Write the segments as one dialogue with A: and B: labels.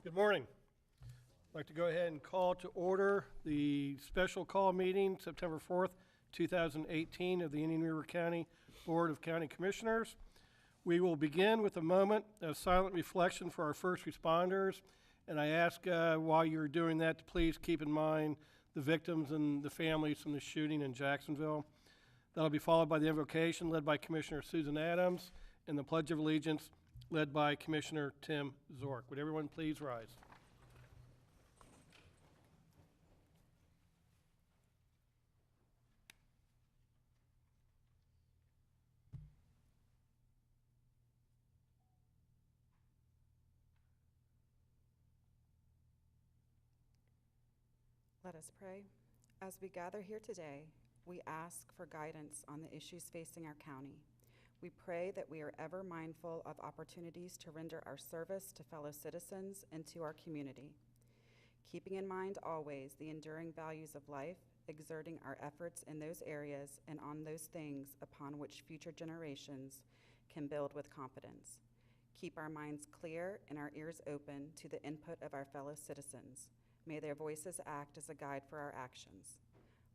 A: Good morning. I'd like to go ahead and call to order the special call meeting, September 4th, 2018, of the Indian River County Board of County Commissioners. We will begin with a moment of silent reflection for our first responders, and I ask while you're doing that to please keep in mind the victims and the families from the shooting in Jacksonville. That'll be followed by the invocation led by Commissioner Susan Adams and the Pledge of Allegiance led by Commissioner Tim Zork. Would everyone please rise?
B: Let us pray. As we gather here today, we ask for guidance on the issues facing our county. We pray that we are ever mindful of opportunities to render our service to fellow citizens and to our community, keeping in mind always the enduring values of life, exerting our efforts in those areas and on those things upon which future generations can build with confidence. Keep our minds clear and our ears open to the input of our fellow citizens. May their voices act as a guide for our actions.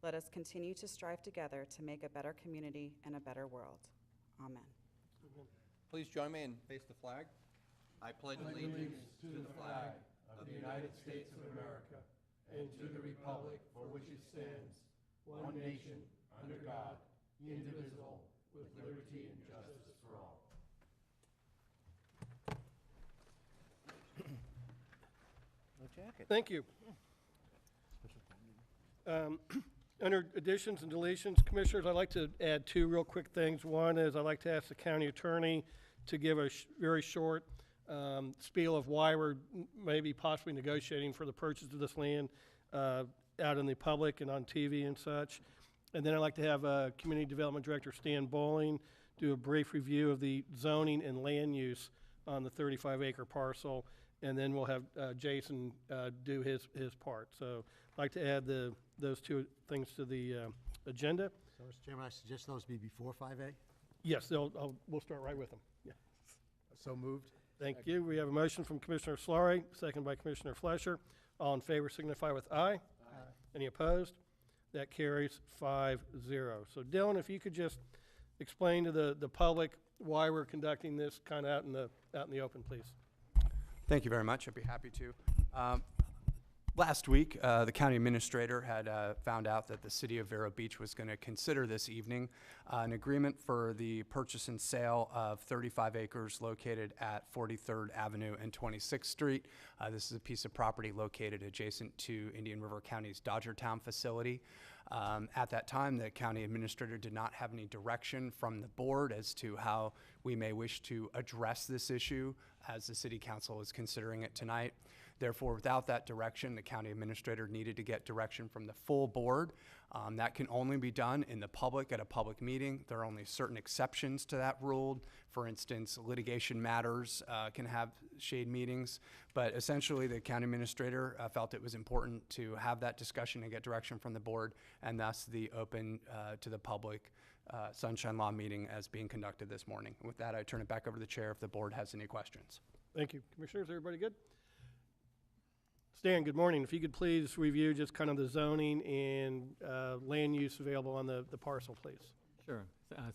B: Let us continue to strive together to make a better community and a better world. Amen.
C: Please join me and face the flag. I pledge allegiance
D: to the flag of the United States of America and to the republic for which it stands, one nation, under God, indivisible, with liberty and justice for all.
A: Thank you. Under additions and deletions, Commissioners, I'd like to add two real quick things. One is I'd like to ask the county attorney to give a very short spiel of why we're maybe possibly negotiating for the purchase of this land out in the public and on TV and such. And then I'd like to have Community Development Director Stan Bowling do a brief review of the zoning and land use on the 35-acre parcel. And then we'll have Jason do his part. So I'd like to add those two things to the agenda.
E: So, Mr. Chairman, I suggest those be before 5A.
A: Yes, we'll start right with them. Yeah.
E: So moved.
A: Thank you. We have a motion from Commissioner Slaughter, second by Commissioner Flesher. All in favor signify with aye. Aye. Any opposed? That carries 5-0. So Dylan, if you could just explain to the public why we're conducting this kind of out in the open, please.
F: Thank you very much. I'd be happy to. Last week, the county administrator had found out that the city of Vero Beach was going to consider this evening an agreement for the purchase and sale of 35 acres located at 43rd Avenue and 26th Street. This is a piece of property located adjacent to Indian River County's Dodgertown facility. At that time, the county administrator did not have any direction from the board as to how we may wish to address this issue as the city council is considering it tonight. Therefore, without that direction, the county administrator needed to get direction from the full board. That can only be done in the public at a public meeting. There are only certain exceptions to that rule. For instance, litigation matters can have shade meetings, but essentially the county administrator felt it was important to have that discussion and get direction from the board, and thus the open to the public Sunshine Law meeting as being conducted this morning. With that, I turn it back over to the chair if the board has any questions.
A: Thank you. Commissioners, everybody good? Stan, good morning. If you could please review just kind of the zoning and land use available on the parcel, please.
G: Sure.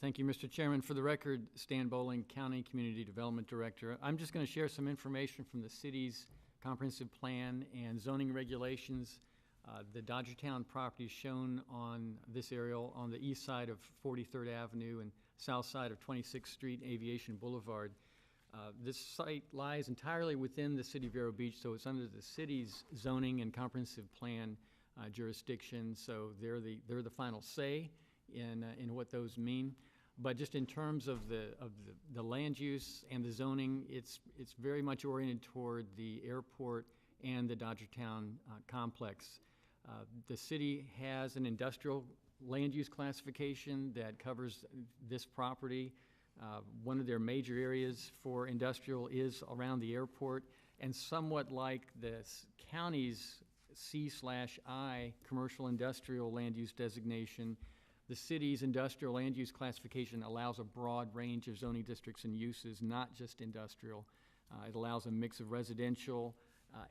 G: Thank you, Mr. Chairman. For the record, Stan Bowling, County Community Development Director. I'm just going to share some information from the city's comprehensive plan and zoning regulations. The Dodgertown property is shown on this aerial on the east side of 43rd Avenue and south side of 26th Street, Aviation Boulevard. This site lies entirely within the city of Vero Beach, so it's under the city's zoning and comprehensive plan jurisdiction. So they're the final say in what those mean. But just in terms of the land use and the zoning, it's very much oriented toward the airport and the Dodgertown complex. The city has an industrial land use classification that covers this property. One of their major areas for industrial is around the airport, and somewhat like the county's C/I commercial industrial land use designation, the city's industrial land use classification allows a broad range of zoning districts and uses, not just industrial. It allows a mix of residential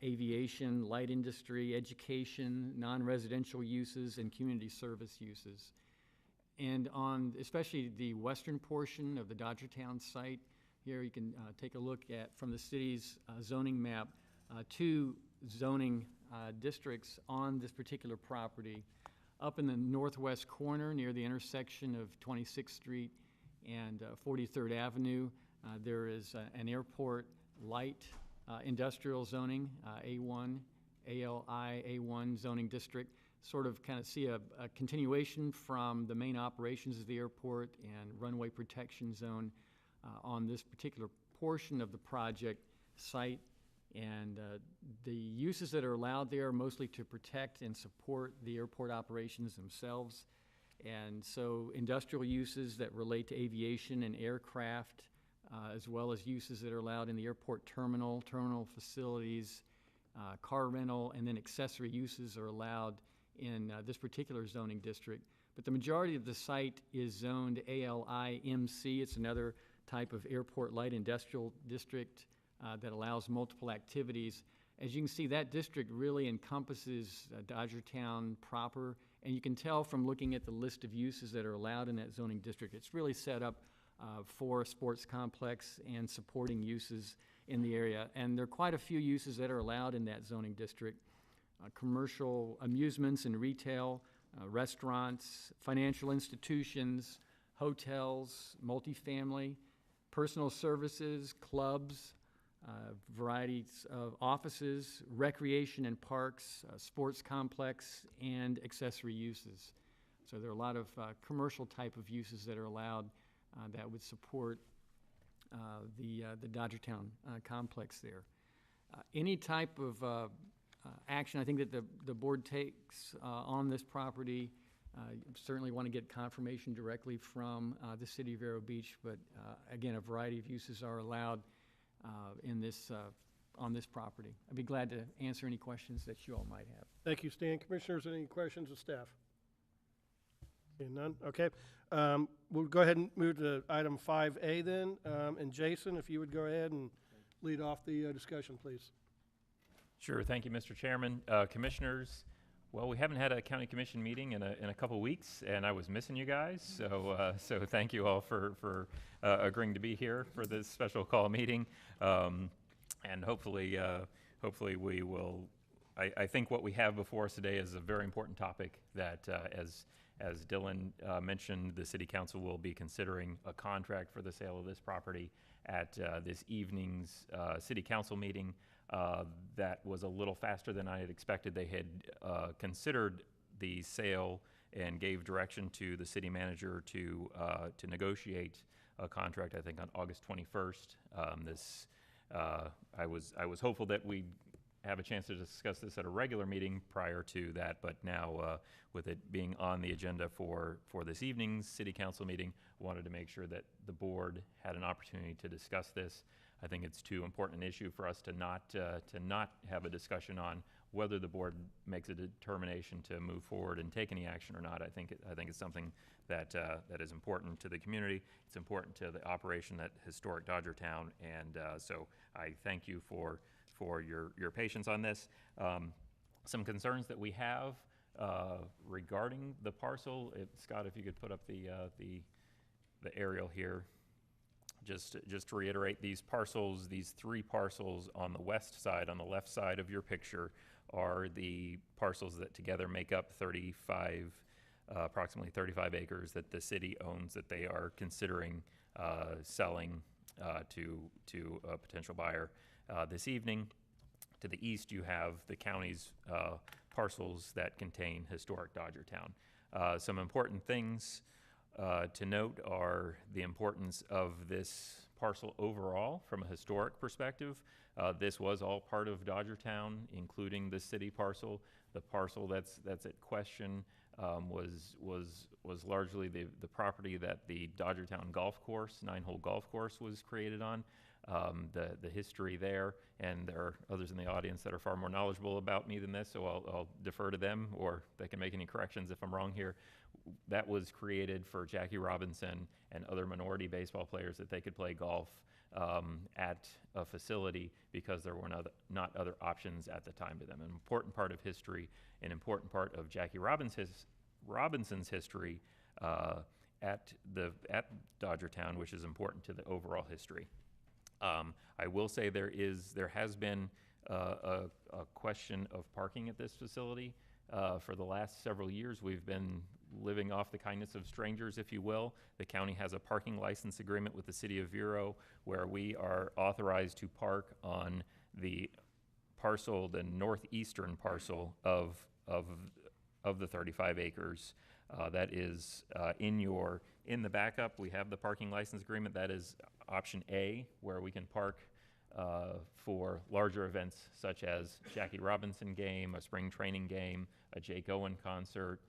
G: aviation, light industry, education, non-residential uses, and community service uses. And on especially the western portion of the Dodgertown site, here you can take a look at, from the city's zoning map, two zoning districts on this particular property. Up in the northwest corner near the intersection of 26th Street and 43rd Avenue, there is an airport light industrial zoning, A1, ALI A1 zoning district. Sort of kind of see a continuation from the main operations of the airport and runway protection zone on this particular portion of the project site. And the uses that are allowed there are mostly to protect and support the airport operations themselves. And so industrial uses that relate to aviation and aircraft, as well as uses that are allowed in the airport terminal facilities, car rental, and then accessory uses are allowed in this particular zoning district. But the majority of the site is zoned ALI-MC. It's another type of airport light industrial district that allows multiple activities. As you can see, that district really encompasses Dodgertown proper, and you can tell from looking at the list of uses that are allowed in that zoning district, it's really set up for a sports complex and supporting uses in the area. And there are quite a few uses that are allowed in that zoning district. Commercial amusements and retail, restaurants, financial institutions, hotels, multifamily, personal services, clubs, varieties of offices, recreation and parks, sports complex, and accessory uses. So there are a lot of commercial type of uses that are allowed that would support the Dodgertown complex there. Any type of action I think that the board takes on this property, certainly want to get confirmation directly from the city of Vero Beach, but again, a variety of uses are allowed in this, on this property. I'd be glad to answer any questions that you all might have.
A: Thank you, Stan. Commissioners, any questions of staff? Seeing none? Okay. We'll go ahead and move to item 5A then. And Jason, if you would go ahead and lead off the discussion, please.
H: Sure. Thank you, Mr. Chairman. Commissioners, well, we haven't had a county commission meeting in a couple weeks, and I was missing you guys. So thank you all for agreeing to be here for this special call meeting. And hopefully we will. I think what we have before us today is a very important topic that, as Dylan mentioned, the City Council will be considering a contract for the sale of this property at this evening's City Council meeting. That was a little faster than I had expected. They had considered the sale and gave direction to the city manager to negotiate a contract, I think, on August 21st. I was hopeful that we'd have a chance to discuss this at a regular meeting prior to that, but now with it being on the agenda for this evening's City Council meeting, wanted to make sure that the board had an opportunity to discuss this. I think it's too important an issue for us to not have a discussion on whether the board makes a determination to move forward and take any action or not. I think it's something that is important to the community. It's important to the operation at historic Dodgertown, and so I thank you for your patience on this. Some concerns that we have regarding the parcel. Scott, if you could put up the aerial here. Just to reiterate, these parcels, these three parcels on the west side, on the left side of your picture, are the parcels that together make up approximately 35 acres that the city owns, that they are considering selling to a potential buyer this evening. To the east, you have the county's parcels that contain historic Dodgertown. Some important things to note are the importance of this parcel overall from a historic perspective. This was all part of Dodgertown, including the city parcel. The parcel that's at question was largely the property that the Dodgertown golf course, 9-hole golf course, was created on. The history there, and there are others in the audience that are far more knowledgeable about me than this, so I'll defer to them, or they can make any corrections if I'm wrong here. That was created for Jackie Robinson and other minority baseball players that they could play golf at a facility because there were not other options at the time to them. An important part of history, an important part of Jackie Robinson's history at Dodgertown, which is important to the overall history. I will say there has been a question of parking at this facility. For the last several years, we've been living off the kindness of strangers, if you will. The county has a parking license agreement with the city of Vero where we are authorized to park on the parcel, the northeastern parcel of the 35 acres. That is in the backup, we have the parking license agreement. That is option A, where we can park for larger events such as Jackie Robinson game, a spring training game, a Jake Owen concert,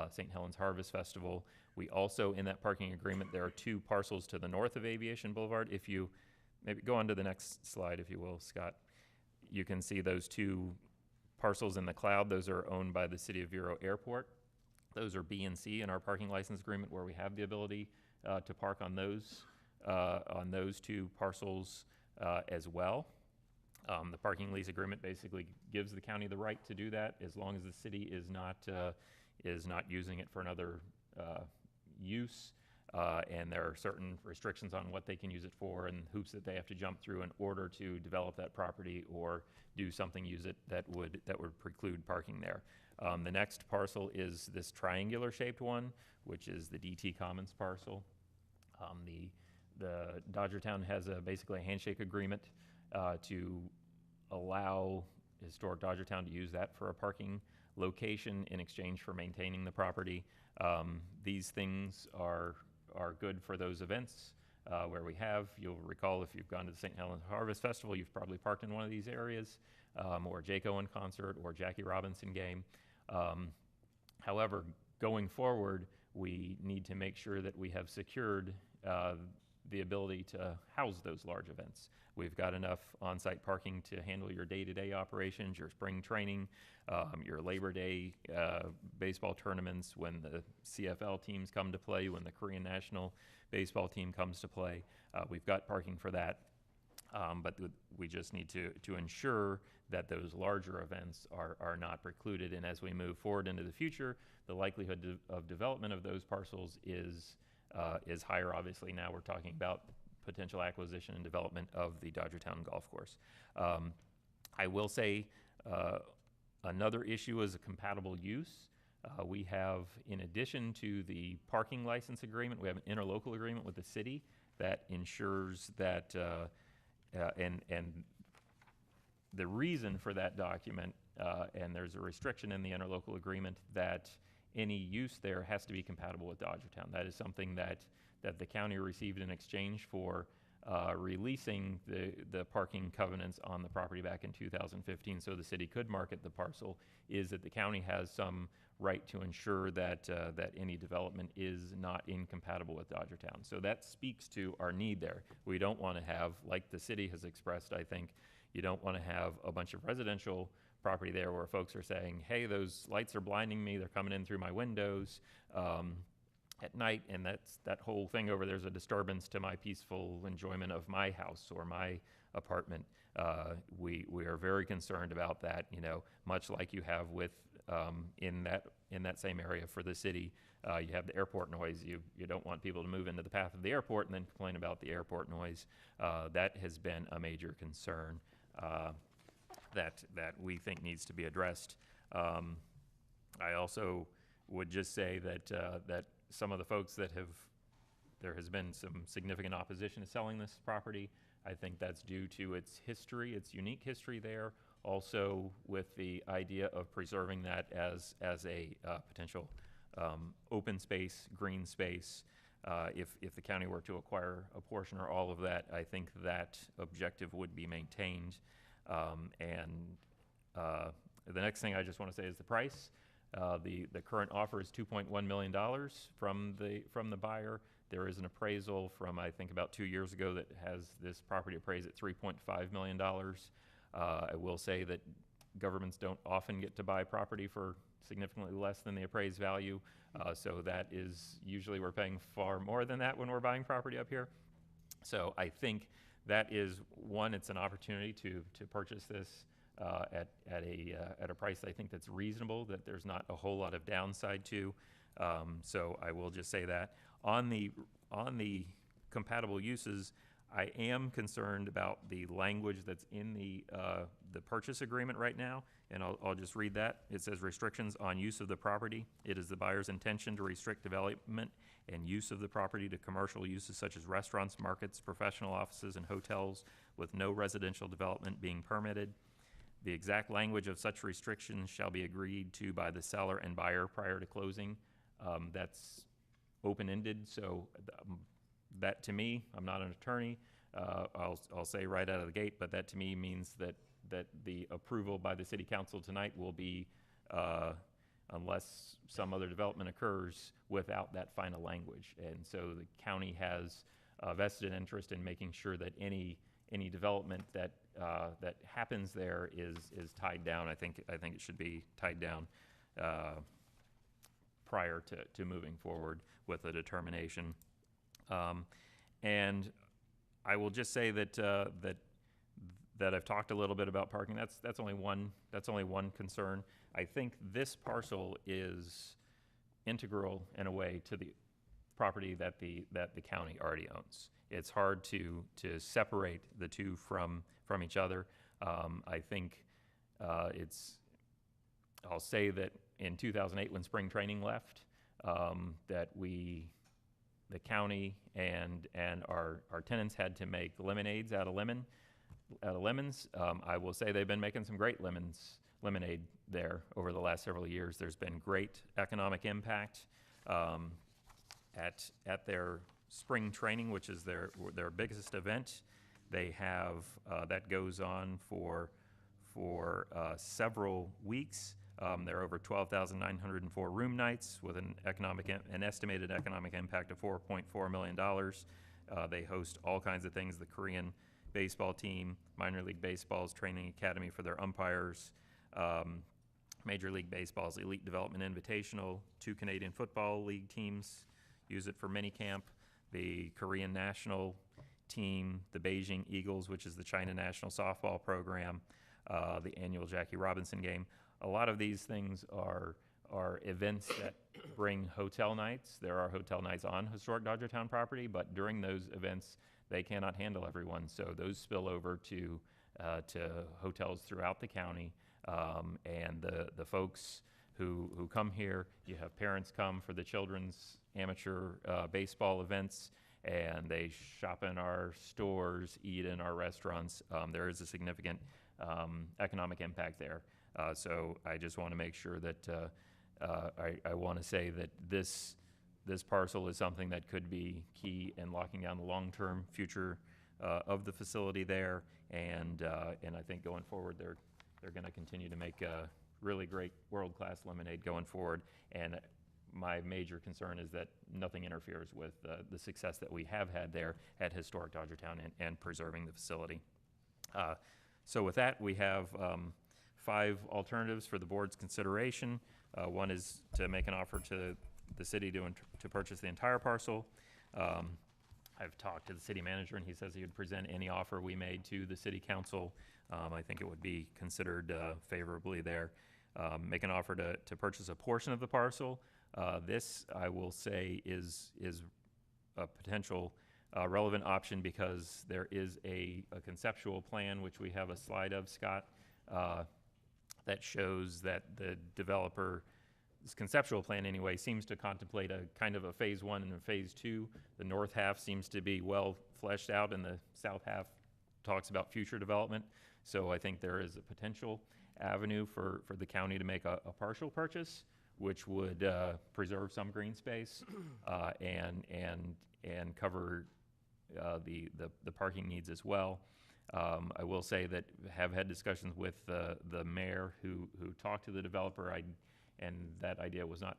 H: St. Helens Harvest Festival. We also, in that parking agreement, there are 2 parcels to the north of Aviation Boulevard. If you maybe go on to the next slide, if you will, Scott, you can see those 2 parcels in the cloud. Those are owned by the City of Vero Airport. Those are B and C in our parking license agreement, where we have the ability to park on those 2 parcels as well. The parking lease agreement basically gives the county the right to do that as long as the city is not using it for another use. And there are certain restrictions on what they can use it for and hoops that they have to jump through in order to develop that property or do something that would preclude parking there. The next parcel is this triangular shaped one, which is the DT Commons parcel. The Dodgertown has basically a handshake agreement to allow historic Dodgertown to use that for a parking location in exchange for maintaining the property. These things are good for those events where you'll recall if you've gone to the St. Helens Harvest Festival, you've probably parked in one of these areas, or Jake Owen concert or Jackie Robinson game. However, going forward, we need to make sure that we have secured the ability to house those large events. We've got enough on-site parking to handle your day-to-day operations, your spring training, your Labor Day baseball tournaments, when the CFL teams come to play, when the Korean national baseball team comes to play. We've got parking for that, but we just need to ensure that those larger events are not precluded. And as we move forward into the future, the likelihood of development of those parcels is higher. Obviously, now we're talking about potential acquisition and development of the Dodgertown Golf Course. I will say another issue is a compatible use. We have, in addition to the parking license agreement, we have an interlocal agreement with the city that ensures that, and the reason for that document, and there's a restriction in the interlocal agreement that any use there has to be compatible with Dodgertown. That is something that the county received in exchange for releasing the parking covenants on the property back in 2015 so the city could market the parcel, is that the county has some right to ensure that any development is not incompatible with Dodgertown. So that speaks to our need there. We don't want to have, like the city has expressed, I think, you don't want to have a bunch of residential property there where folks are saying, hey, those lights are blinding me, they're coming in through my windows at night, and that whole thing over there's a disturbance to my peaceful enjoyment of my house or my apartment. We are very concerned about that, much like you have with in that same area for the city. You have the airport noise. You don't want people to move into the path of the airport and then complain about the airport noise. That has been a major concern that we think needs to be addressed. I also would just say that some of the folks there has been some significant opposition to selling this property. I think that's due to its history, its unique history there, also with the idea of preserving that as a potential open space, green space. If the county were to acquire a portion or all of that, I think that objective would be maintained. The next thing I just want to say is the price. The current offer is $2.1 million from the buyer. There is an appraisal from, I think, about 2 years ago that has this property appraised at $3.5 million. I will say that governments don't often get to buy property for significantly less than the appraised value. So that is usually we're paying far more than that when we're buying property up here. So I think that is, one, it's an opportunity to purchase this at a price I think that's reasonable, that there's not a whole lot of downside to. So I will just say that. On the compatible uses, I am concerned about the language that's in the purchase agreement right now, and I'll just read that. It says restrictions on use of the property. It is the buyer's intention to restrict development and use of the property to commercial uses such as restaurants, markets, professional offices, and hotels, with no residential development being permitted. The exact language of such restrictions shall be agreed to by the seller and buyer prior to closing. That's open-ended, so that to me, I'm not an attorney, I'll say right out of the gate, but that to me means that the approval by the city council tonight will be, unless some other development occurs, without that final language. And so the county has a vested interest in making sure that any development that happens there is tied down. I think it should be tied down prior to moving forward with a determination. And I will just say that I've talked a little bit about parking. That's only one concern. I think this parcel is integral in a way to the property that the county already owns. It's hard to separate the two from each other. I think I'll say that in 2008, when spring training left, that the county and our tenants had to make lemonades out of lemons. I will say they've been making some great lemonade there over the last several years. There's been great economic impact at their spring training, which is their biggest event. They have that goes on for several weeks. There are over 12,904 room nights with an estimated economic impact of $4.4 million. They host all kinds of things: the Korean baseball team, minor league baseball's training academy for their umpires, Major League Baseball's Elite Development Invitational, 2 Canadian Football League teams use it for minicamp, the Korean national team, the Beijing Eagles, which is the China national softball program, the annual Jackie Robinson game. A lot of these things are events that bring hotel nights. There are hotel nights on historic Dodgertown property, but during those events, they cannot handle everyone. So those spill over to hotels throughout the county. And the folks who come here, you have parents come for the children's amateur baseball events, and they shop in our stores, eat in our restaurants. There is a significant economic impact there. So I just want to make sure that I want to say that this parcel is something that could be key in locking down the long-term future of the facility there, and I think going forward they're going to continue to make really great world-class lemonade going forward. And my major concern is that nothing interferes with the success that we have had there at historic Dodgertown and preserving the facility. So with that, we have 5 alternatives for the board's consideration. One is to make an offer to the city to purchase the entire parcel. I've talked to the city manager, and he says he would present any offer we made to the city council. I think it would be considered favorably there. Make an offer to purchase a portion of the parcel. This, I will say, is a potential relevant option because there is a conceptual plan, which we have a slide of, Scott, that shows that the developer's conceptual plan anyway seems to contemplate a kind of a phase 1 and a phase 2. The north half seems to be well fleshed out, and the south half talks about future development. So I think there is a potential avenue for the county to make a partial purchase, which would preserve some green space and cover the parking needs as well. I will say that have had discussions with the mayor who talked to the developer, and that idea was not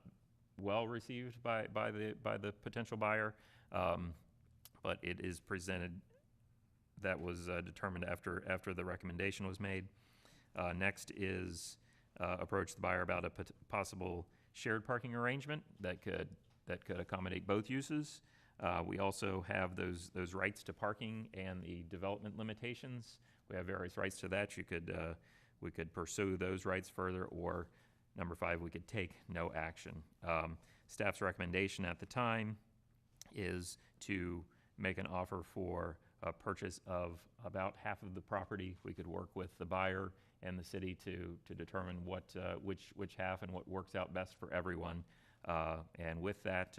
H: well received by the potential buyer, but it is presented. That was determined after the recommendation was made. Next is approach the buyer about a possible shared parking arrangement that could accommodate both uses. We also have those rights to parking and the development limitations. We have various rights to that. We could pursue those rights further, or number 5, we could take no action. Staff's recommendation at the time is to make an offer for a purchase of about half of the property. We could work with the buyer and the city to determine which half and what works out best for everyone. And with that,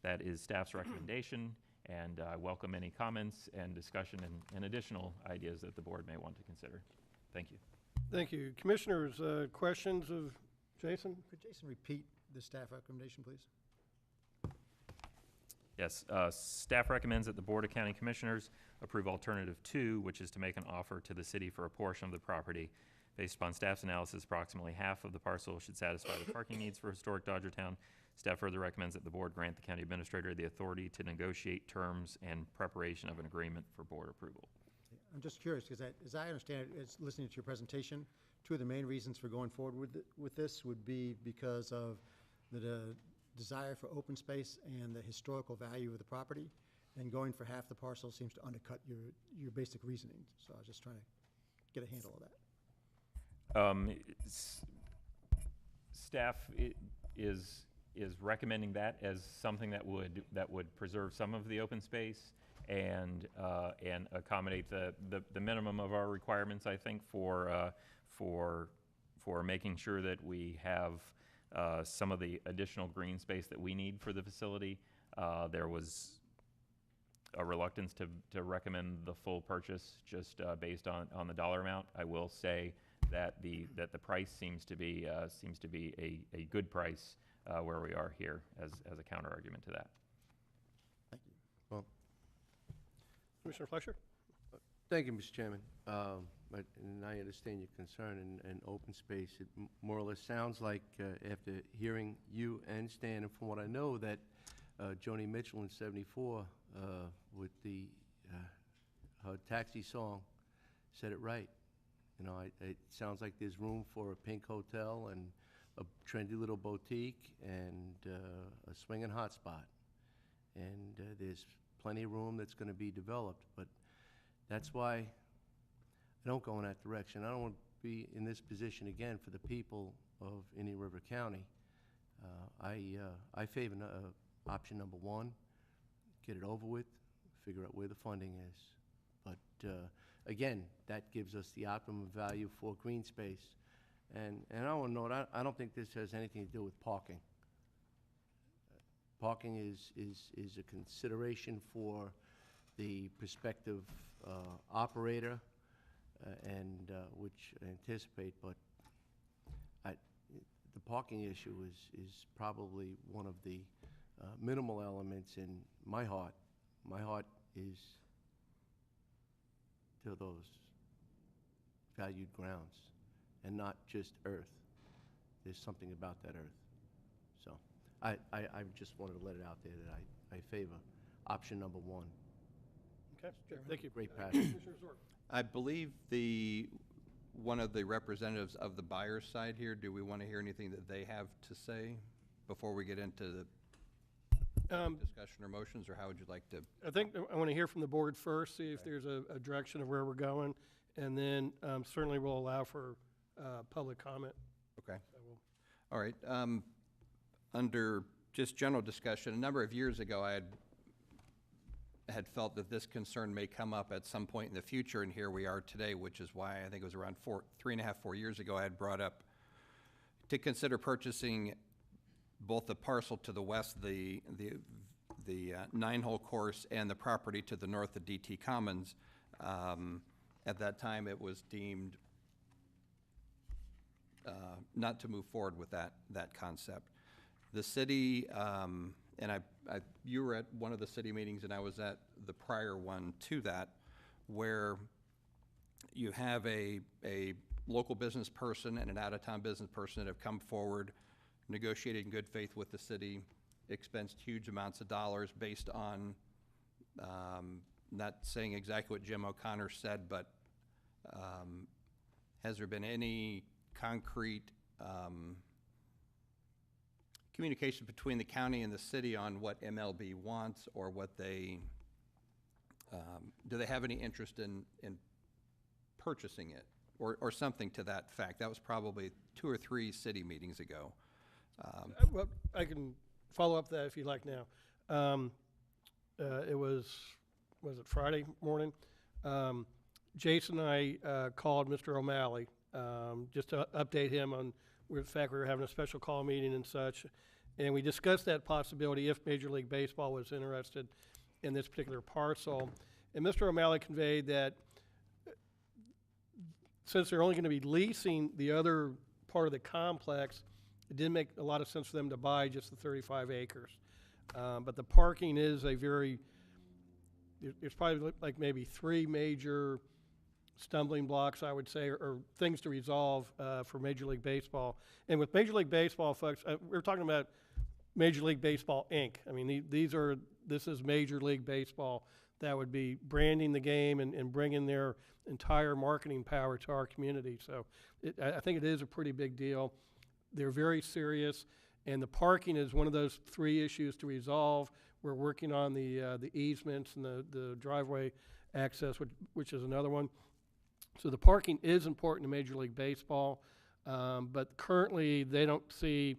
H: that is staff's recommendation, and I welcome any comments and discussion and additional ideas that the board may want to consider. Thank you.
A: Thank you. Commissioners, questions of Jason?
E: Could Jason repeat the staff recommendation, please?
H: Yes, staff recommends that the Board of County Commissioners approve alternative 2, which is to make an offer to the city for a portion of the property. Based upon staff's analysis, approximately half of the parcel should satisfy the parking needs for historic Dodgertown. Staff further recommends that the board grant the county administrator the authority to negotiate terms and preparation of an agreement for board approval.
E: I'm just curious, because as I understand it, as listening to your presentation, 2 of the main reasons for going forward with this would be because of the desire for open space and the historical value of the property, and going for half the parcel seems to undercut your basic reasoning. So I was just trying to get a handle of that.
H: Staff is recommending that as something that would preserve some of the open space and accommodate the minimum of our requirements, I think, for making sure that we have some of the additional green space that we need for the facility. There was a reluctance to recommend the full purchase just based on the dollar amount. I will say that the price seems to be a good price where we are here as a counter argument to that.
E: Thank you.
D: Well,
A: Commissioner Fleischer?
D: thank you, Mr. Chairman. And I understand your concern and open space. It more or less sounds like, after hearing you and Stan, and from what I know, that Joni Mitchell in '74 with her taxi song said it right. You know, it sounds like there's room for a pink hotel and a trendy little boutique and a swinging hotspot. And there's plenty of room that's going to be developed. But that's why I don't go in that direction. I don't want to be in this position again for the people of Indian River County. I favor option number 1, get it over with, figure out where the funding is. But again, that gives us the optimum value for green space. And I want to note, I don't think this has anything to do with parking. Parking is a consideration for the prospective operator, and which I anticipate, but the parking issue is probably one of the minimal elements in my heart. My heart is to those valued grounds, and not just earth. There's something about that earth. So I just wanted to let it out there that I favor option number 1.
A: Okay, thank you.
D: Great passion.
A: Commissioner Zorc?
C: I believe one of the representatives of the buyer's side here, do we want to hear anything that they have to say before we get into the discussion or motions, or how would you like to?
A: I think I want to hear from the board first, see if there's a direction of where we're going, and then certainly we'll allow for public comment.
C: Okay.
A: So we'll-
C: All right. Under just general discussion, a number of years ago, I had felt that this concern may come up at some point in the future, and here we are today, which is why I think it was around 3.5, 4 years ago, I had brought up to consider purchasing both the parcel to the west, the 9-hole course, and the property to the north of DT Commons. At that time, it was deemed not to move forward with that concept. The city, and you were at one of the city meetings, and I was at the prior one to that, where you have a local business person and an out-of-town business person that have come forward, negotiated in good faith with the city, expensed huge amounts of dollars based on, not saying exactly what Jim O'Connor said, but has there been any concrete communication between the county and the city on what MLB wants or what they, do they have any interest in purchasing it or something to that fact. That was probably 2 or 3 city meetings ago.
A: Well, I can follow up that if you like now. It was it Friday morning? Jason and I called Mr. O'Malley just to update him on the fact we were having a special call meeting and such. And we discussed that possibility if Major League Baseball was interested in this particular parcel. And Mr. O'Malley conveyed that since they're only going to be leasing the other part of the complex, it didn't make a lot of sense for them to buy just the 35 acres. But the parking is a very, there's probably like maybe 3 major stumbling blocks, I would say, or things to resolve for Major League Baseball. And with Major League Baseball, folks, we're talking about Major League Baseball, Inc. I mean, this is Major League Baseball that would be branding the game and bringing their entire marketing power to our community. So I think it is a pretty big deal. They're very serious, and the parking is one of those 3 issues to resolve. We're working on the easements and the driveway access, which is another one. So the parking is important to Major League Baseball, but currently they don't see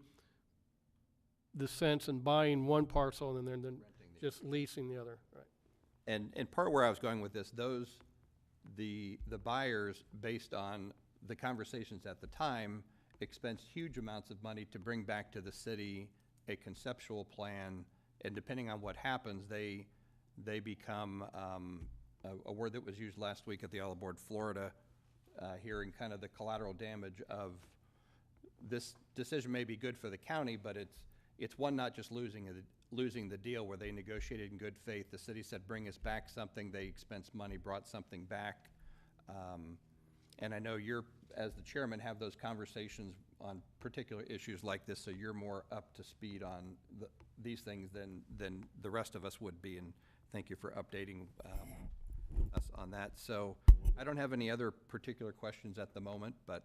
A: the sense in buying one parcel and then just leasing the other. Right.
C: And part where I was going with this, the buyers, based on the conversations at the time, expensed huge amounts of money to bring back to the city a conceptual plan, and depending on what happens, they become a word that was used last week at the All Aboard Florida hearing, kind of the collateral damage of this decision may be good for the county, but it's one, not just losing the deal where they negotiated in good faith. The city said, bring us back something. They expensed money, brought something back. And I know you're, as the chairman, have those conversations on particular issues like this, so you're more up to speed on these things than the rest of us would be, and thank you for updating us on that. So I don't have any other particular questions at the moment, but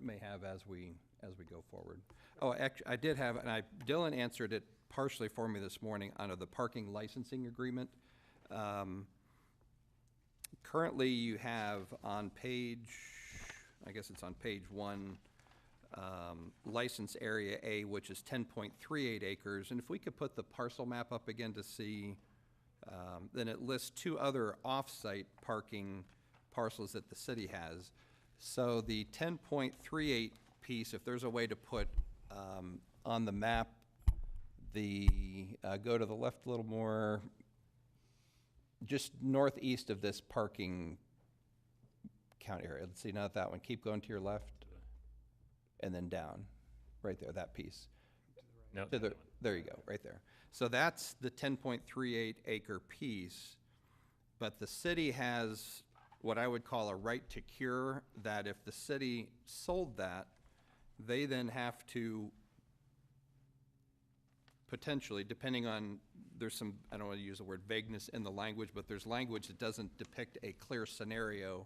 C: may have as we go forward. Oh, actually, I did have, and Dylan answered it partially for me this morning under the parking licensing agreement. Currently, you have on page, I guess it's on page 1, license area A, which is 10.38 acres. And if we could put the parcel map up again to see, then it lists 2 other off-site parking parcels that the city has. So the 10.38 piece, if there's a way to put on the map, go to the left a little more, just northeast of this parking count area. Let's see, not that one. Keep going to your left, and then down, right there, that piece.
H: No,
C: there you go, right there. So that's the 10.38 acre piece, but the city has what I would call a right to cure, that if the city sold that, they then have to potentially, depending on, there's some, I don't want to use the word vagueness in the language, but there's language that doesn't depict a clear scenario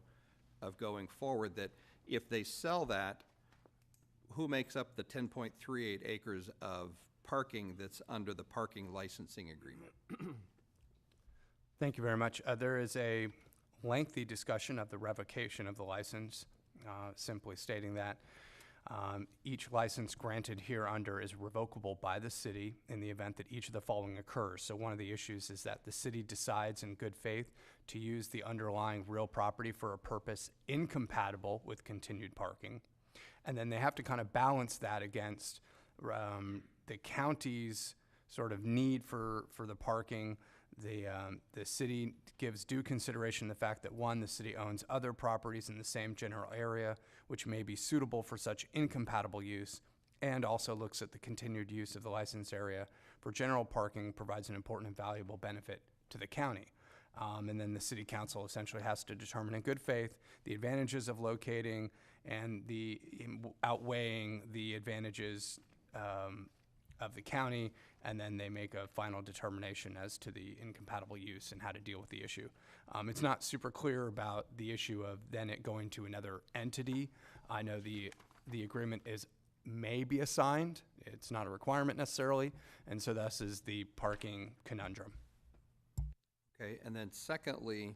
C: of going forward, that if they sell that, who makes up the 10.38 acres of parking that's under the parking licensing agreement?
F: Thank you very much. There is a lengthy discussion of the revocation of the license, simply stating that each license granted here under is revocable by the city in the event that each of the following occurs. So one of the issues is that the city decides in good faith to use the underlying real property for a purpose incompatible with continued parking. And then they have to kind of balance that against the county's sort of need for the parking. The city gives due consideration the fact that, 1, the city owns other properties in the same general area which may be suitable for such incompatible use, and also looks at the continued use of the licensed area for general parking provides an important and valuable benefit to the county. And then the city council essentially has to determine in good faith the advantages of locating and outweighing the advantages of the county, and then they make a final determination as to the incompatible use and how to deal with the issue. It's not super clear about the issue of then it going to another entity. I know the agreement is may be assigned. It's not a requirement necessarily, and so thus is the parking conundrum.
C: Okay, and then secondly,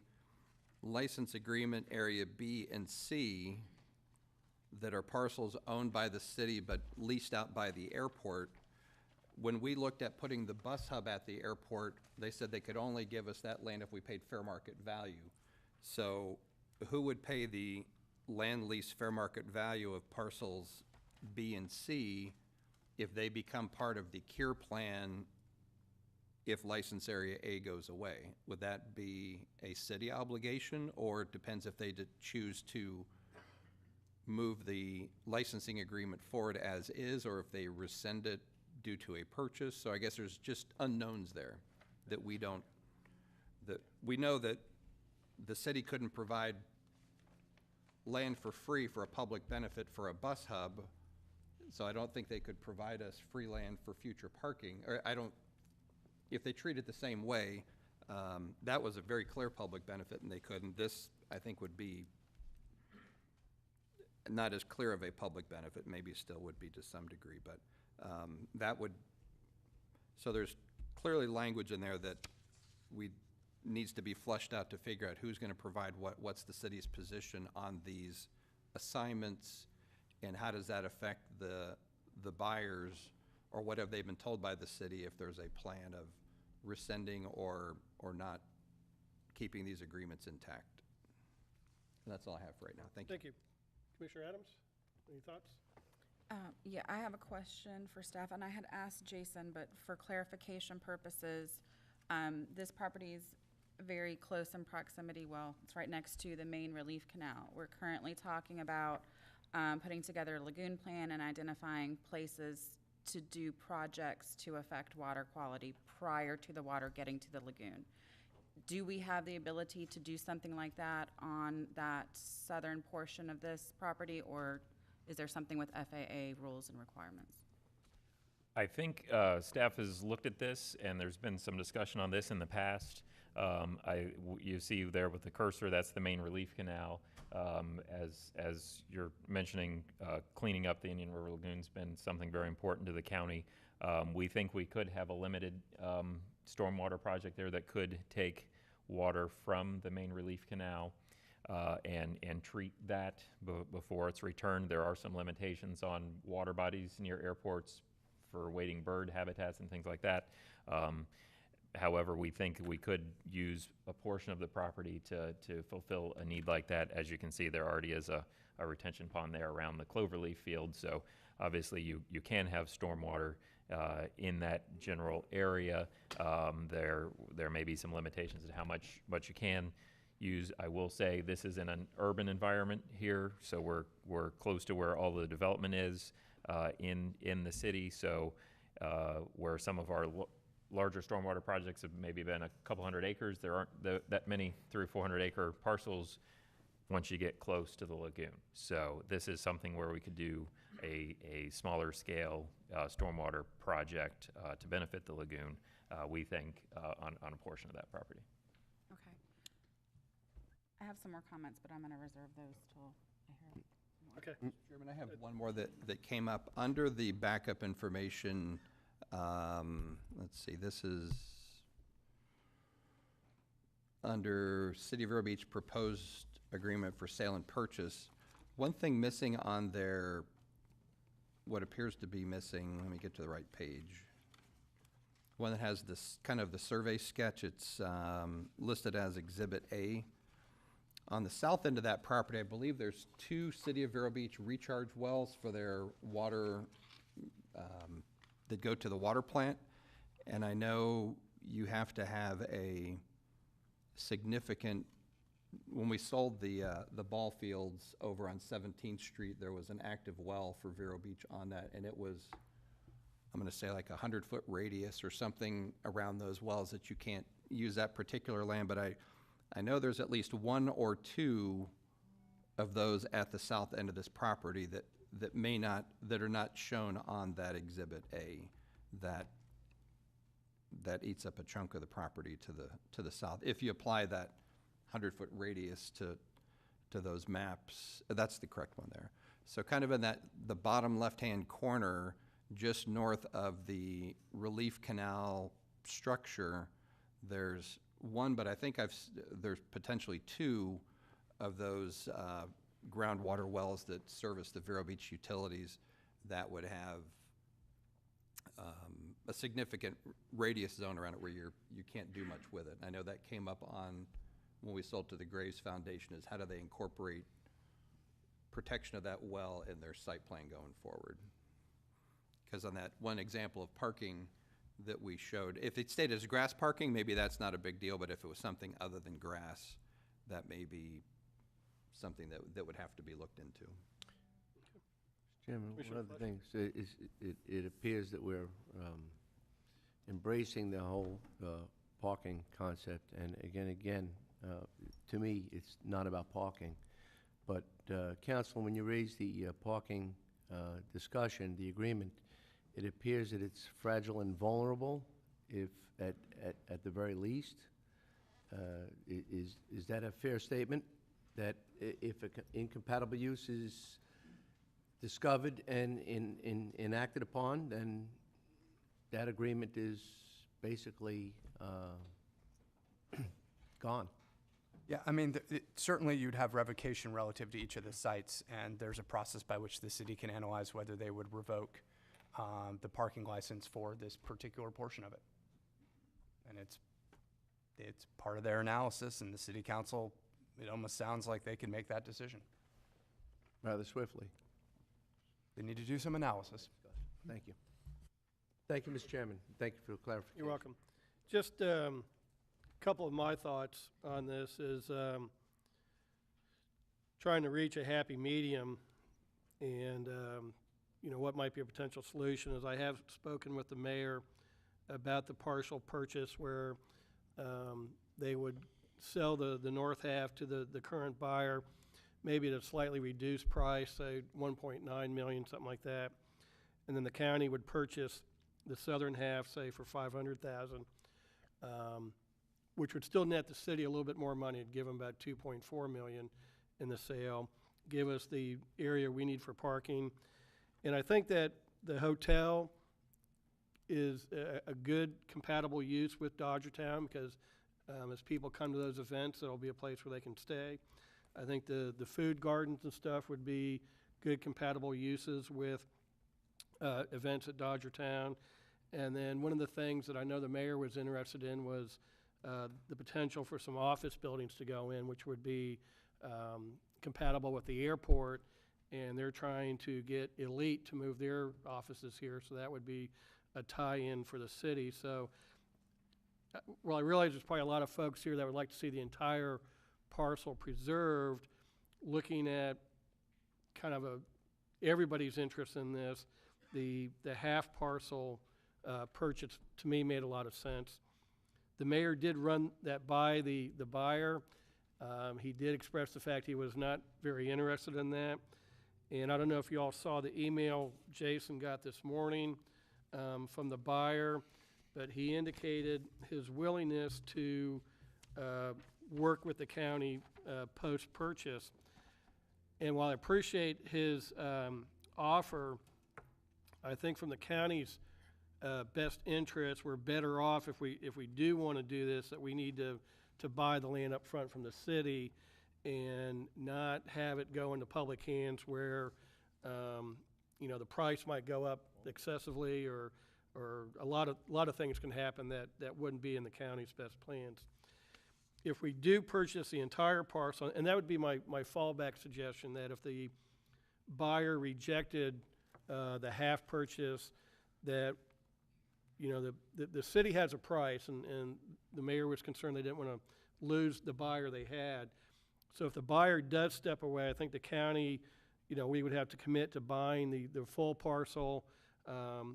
C: license agreement area B and C that are parcels owned by the city but leased out by the airport. When we looked at putting the bus hub at the airport, they said they could only give us that land if we paid fair market value. So who would pay the land lease fair market value of parcels B and C if they become part of the cure plan if license area A goes away? Would that be a city obligation, or it depends if they choose to move the licensing agreement forward as is, or if they rescind it due to a purchase? So I guess there's just unknowns there that we don't, that we know that the city couldn't provide land for free for a public benefit for a bus hub, so I don't think they could provide us free land for future parking. Or I don't, if they treat it the same way, that was a very clear public benefit and they couldn't. This, I think, would be not as clear of a public benefit, maybe still would be to some degree, but that would, so there's clearly language in there that needs to be flushed out to figure out who's going to provide what's the city's position on these assignments, and how does that affect the buyers, or what have they been told by the city if there's a plan of rescinding or not keeping these agreements intact. And that's all I have for right now. Thank you.
A: Thank you. Commissioner Adams, any thoughts?
B: Yeah, I have a question for staff, and I had asked Jason, but for clarification purposes, this property is very close in proximity, well, it's right next to the main relief canal. We're currently talking about putting together a lagoon plan and identifying places to do projects to affect water quality prior to the water getting to the lagoon. Do we have the ability to do something like that on that southern portion of this property, or is there something with FAA rules and requirements?
H: I think staff has looked at this, and there's been some discussion on this in the past. You see there with the cursor, that's the main relief canal. As you're mentioning, cleaning up the Indian River Lagoon's been something very important to the county. We think we could have a limited stormwater project there that could take water from the main relief canal and treat that before it's returned. There are some limitations on water bodies near airports for wading bird habitats and things like that. However, we think we could use a portion of the property to fulfill a need like that. As you can see, there already is a retention pond there around the cloverleaf field, so obviously you can have stormwater in that general area. There may be some limitations to how much you can use. I will say this is in an urban environment here, so we're close to where all the development is in the city. So where some of our larger stormwater projects have maybe been a couple hundred acres, there aren't that many 300 or 400 acre parcels once you get close to the lagoon. So this is something where we could do a smaller scale stormwater project to benefit the lagoon, we think, on a portion of that property.
B: Okay. I have some more comments, but I'm going to reserve those till I hear more.
A: Okay.
C: Chairman, I have one more that came up. Under the backup information, let's see, this is under City of Vero Beach proposed agreement for sale and purchase. One thing missing on there, what appears to be missing, let me get to the right page. One that has this kind of the survey sketch, it's listed as Exhibit A. On the south end of that property, I believe there's 2 City of Vero Beach recharge wells for their water that go to the water plant. And I know you have to have a significant, when we sold the ball fields over on 17th Street, there was an active well for Vero Beach on that, and it was, I'm gonna say like 100-foot radius or something around those wells that you can't use that particular land, but I know there's at least 1 or 2 of those at the south end of this property that are not shown on that Exhibit A, that eats up a chunk of the property to the south. If you apply that 100-foot radius to those maps, that's the correct one there. So kind of in the bottom left-hand corner, just north of the relief canal structure, there's one, but I think there's potentially two of those groundwater wells that service the Vero Beach utilities that would have a significant radius zone around it where you can't do much with it. I know that came up on when we sold to the Graves Foundation, is how do they incorporate protection of that well in their site plan going forward? Because on that one example of parking that we showed, if it stayed as grass parking, maybe that's not a big deal, but if it was something other than grass, that may be something that would have to be looked into.
D: Chairman,
A: Commissioner
D: one of the
A: Fletcher?
D: things is it appears that we're embracing the whole parking concept, and again, to me, it's not about parking. But Council, when you raise the parking discussion, the agreement, it appears that it's fragile and vulnerable, if at the very least. Is that a fair statement? That if incompatible use is discovered and enacted upon, then that agreement is basically gone.
F: Yeah, I mean, certainly you'd have revocation relative to each of the sites, and there's a process by which the city can analyze whether they would revoke the parking license for this particular portion of it. And it's part of their analysis, and the city council, it almost sounds like they can make that decision.
D: Rather swiftly.
F: They need to do some analysis.
D: Thank you. Thank you, Mr. Chairman. Thank you for the clarification.
A: You're welcome. Just a couple of my thoughts on this is trying to reach a happy medium, and what might be a potential solution is I have spoken with the mayor about the partial purchase where they would sell the north half to the current buyer, maybe at a slightly reduced price, say 1.9 million, something like that. And then the county would purchase the southern half, say for 500,000, which would still net the city a little bit more money. It'd give them about 2.4 million in the sale, give us the area we need for parking. And I think that the hotel is a good compatible use with Dodgertown, because as people come to those events, it'll be a place where they can stay. I think the food gardens and stuff would be good compatible uses with events at Dodgertown. And then one of the things that I know the mayor was interested in was the potential for some office buildings to go in, which would be compatible with the airport. And they're trying to get Elite to move their offices here, so that would be a tie-in for the city. So, well, I realize there's probably a lot of folks here that would like to see the entire parcel preserved. Looking at kind of everybody's interest in this, the half parcel purchase to me made a lot of sense. The mayor did run that by the buyer. He did express the fact he was not very interested in that. And I don't know if you all saw the email Jason got this morning from the buyer, but he indicated his willingness to work with the county post-purchase. And while I appreciate his offer, I think from the county's best interest, we're better off if we do want to do this, that we need to buy the land up front from the city and not have it go into public hands where the price might go up excessively, or a lot of things can happen that wouldn't be in the county's best plans. If we do purchase the entire parcel, and that would be my fallback suggestion, that if the buyer rejected the half purchase, that the city has a price, and the mayor was concerned they didn't want to lose the buyer they had. So if the buyer does step away, I think the county, we would have to commit to buying the full parcel,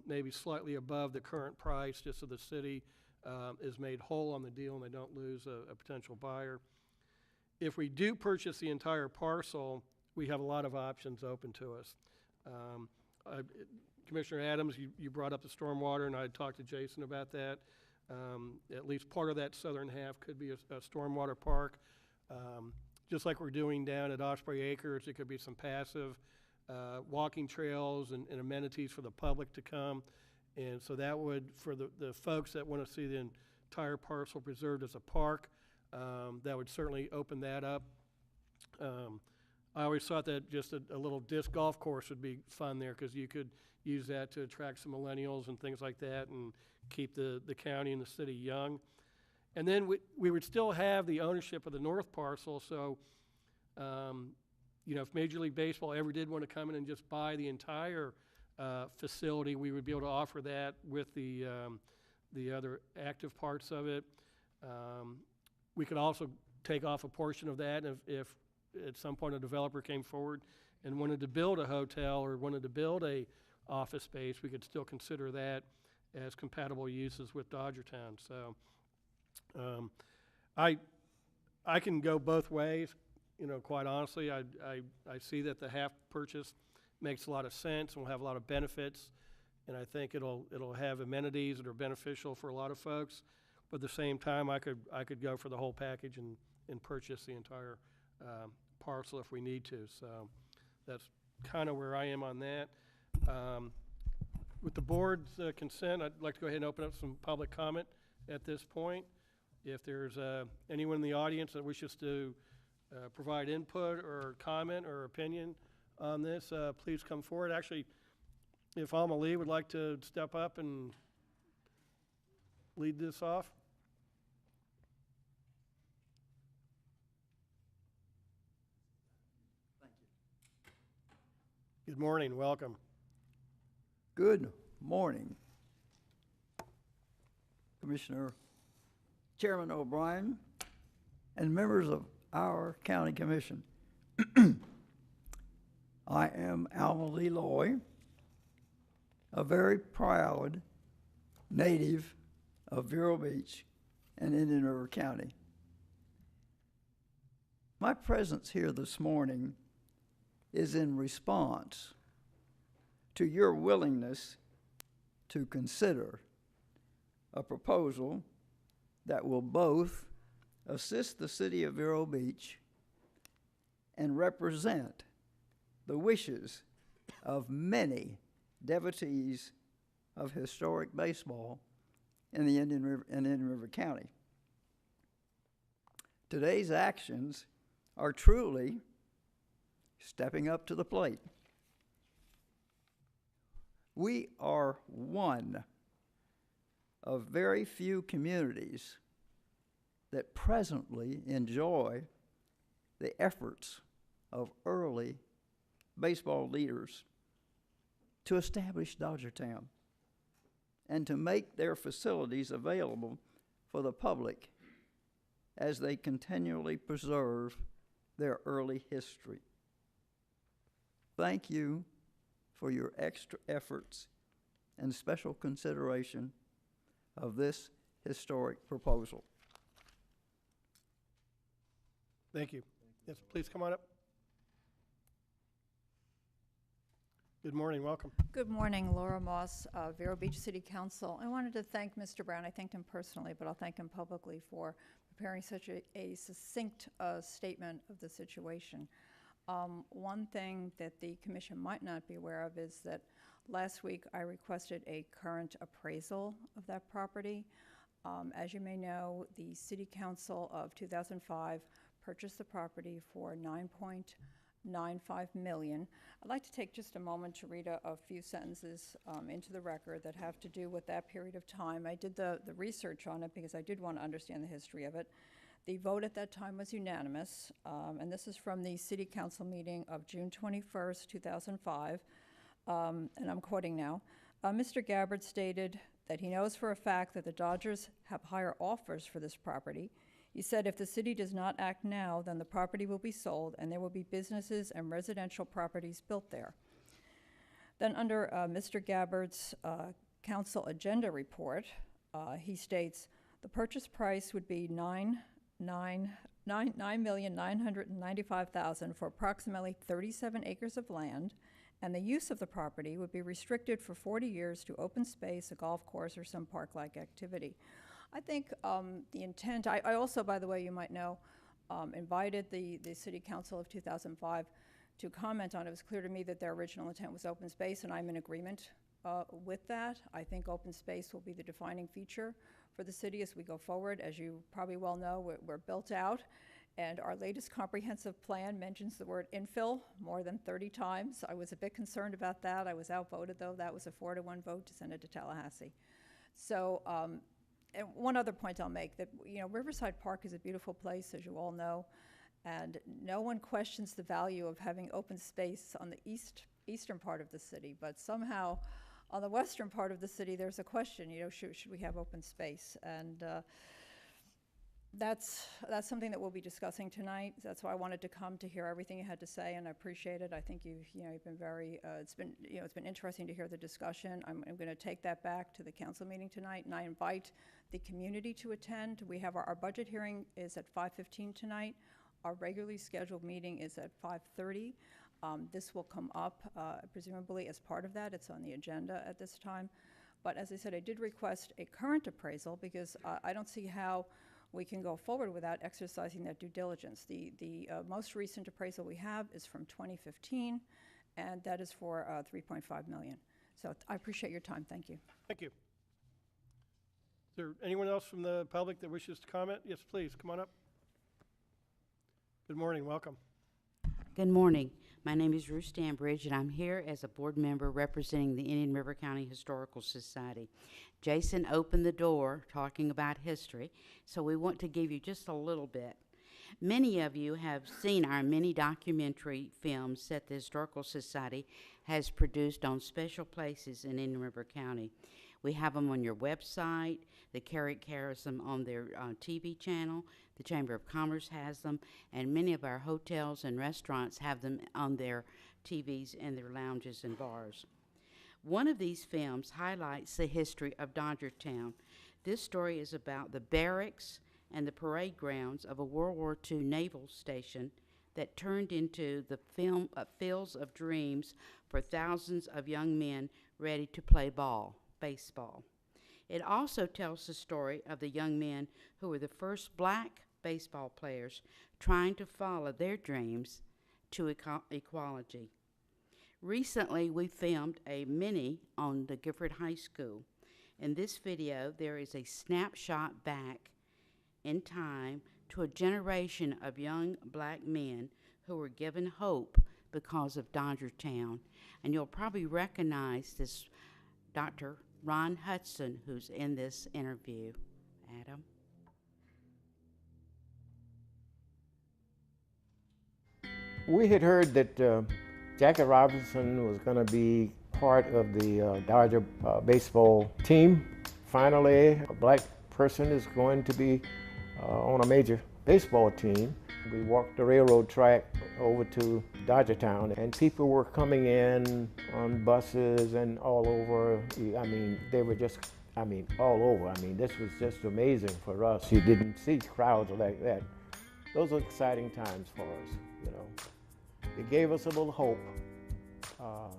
A: maybe slightly above the current price, just so the city is made whole on the deal and they don't lose a potential buyer. If we do purchase the entire parcel, we have a lot of options open to us. Commissioner Adams, you brought up the stormwater, and I talked to Jason about that. At least part of that southern half could be a stormwater park. Just like we're doing down at Osprey Acres, it could be some passive walking trails and amenities for the public to come. And so that would, for the folks that want to see the entire parcel preserved as a park, that would certainly open that up. I always thought that just a little disc golf course would be fun there, because you could use that to attract some millennials and things like that and keep the county and the city young. And then we would still have the ownership of the north parcel, so you know, if Major League Baseball ever did want to come in and just buy the entire facility, we would be able to offer that with the other active parts of it. We could also take off a portion of that if at some point a developer came forward and wanted to build a hotel or wanted to build a office space, we could still consider that as compatible uses with Dodgertown. So I can go both ways. You know, quite honestly, I see that the half purchase makes a lot of sense and will have a lot of benefits, and I think it'll have amenities that are beneficial for a lot of folks. But at the same time, I could go for the whole package and purchase the entire parcel if we need to. So that's kind of where I am on that. With the board's consent, I'd like to go ahead and open up some public comment at this point. If there's anyone in the audience that wishes to provide input or comment or opinion on this, please come forward. Actually, if Alma Lee would like to step up and lead this off.
E: Thank you.
A: Good morning, welcome.
I: Good morning, Commissioner Chairman O'Brien and members of our county commission. I am Alma Lee Loy, a very proud native of Vero Beach and Indian River County. My presence here this morning is in response to your willingness to consider a proposal that will both assist the city of Vero Beach and represent the wishes of many devotees of historic baseball in the Indian River County. Today's actions are truly stepping up to the plate. We are one of very few communities that presently enjoy the efforts of early baseball leaders to establish Dodgertown and to make their facilities available for the public as they continually preserve their early history. Thank you for your extra efforts and special consideration of this historic proposal.
A: Thank you. Yes, please come on up. Good morning, welcome.
J: Good morning, Laura Moss, Vero Beach City Council. I wanted to thank Mr. Brown. I thanked him personally, but I'll thank him publicly for preparing such a succinct statement of the situation. One thing that the commission might not be aware of is that last week I requested a current appraisal of that property. As you may know, the City Council of 2005 purchased the property for $9.95 million. I'd like to take just a moment to read a few sentences into the record that have to do with that period of time. I did the research on it because I did want to understand the history of it. The vote at that time was unanimous, and this is from the City Council meeting of June 21st, 2005, and I'm quoting now. Mr. Gabbard stated that he knows for a fact that the Dodgers have higher offers for this property. He said if the city does not act now, then the property will be sold and there will be businesses and residential properties built there. Then under Mr. Gabbard's council agenda report, he states the purchase price would be $9,995,000 for approximately 37 acres of land, and the use of the property would be restricted for 40 years to open space, a golf course, or some park-like activity. I think the intent, I also, by the way, you might know, invited the City Council of 2005 to comment on. It was clear to me that their original intent was open space, and I'm in agreement with that. I think open space will be the defining feature for the city as we go forward. As you probably well know, we're built out, and our latest comprehensive plan mentions the word infill more than 30 times. I was a bit concerned about that. I was outvoted, though. That was a 4-to-1 vote to send it to Tallahassee. So, and one other point I'll make, that, you know, Riverside Park is a beautiful place, as you all know, and no one questions the value of having open space on the eastern part of the city, but somehow on the western part of the city, there's a question, you know, should we have open space? And that's something that we'll be discussing tonight. That's why I wanted to come to hear everything you had to say, and I appreciate it. I think you've been very, it's been interesting to hear the discussion. I'm going to take that back to the council meeting tonight, and I invite the community to attend. We have our budget hearing is at 5:15 tonight. Our regularly scheduled meeting is at 5:30. This will come up presumably as part of that. It's on the agenda at this time. But as I said, I did request a current appraisal because I don't see how we can go forward without exercising that due diligence. The most recent appraisal we have is from 2015, and that is for $3.5 million. So I appreciate your time. Thank you.
A: Thank you. Is there anyone else from the public that wishes to comment? Yes, please, come on up. Good morning, welcome.
K: Good morning. My name is Ruth Stanbridge, and I'm here as a board member representing the Indian River County Historical Society. Jason opened the door talking about history, so we want to give you just a little bit. Many of you have seen our many documentary films that the Historical Society has produced on special places in Indian River County. We have them on your website. The Carrick carries them on their TV channel. The Chamber of Commerce has them, and many of our hotels and restaurants have them on their TVs in their lounges and bars. One of these films highlights the history of Dodgertown. This story is about the barracks and the parade grounds of a World War II naval station that turned into the fields of dreams for thousands of young men ready to play baseball. It also tells the story of the young men who were the first black baseball players trying to follow their dreams to equality. Recently, we filmed a mini on the Gifford High School. In this video, there is a snapshot back in time to a generation of young black men who were given hope because of Dodgertown. And you'll probably recognize this Dr. Ron Hudson, who's in this interview. Adam?
L: We had heard that Jackie Robinson was going to be part of the Dodger baseball team. Finally, a black person is going to be on a major baseball team. We walked the railroad track over to Dodgertown, and people were coming in on buses and all over. I mean, they were just, all over. I mean, this was just amazing for us. You didn't see crowds like that. Those were exciting times for us, you know. It gave us a little hope.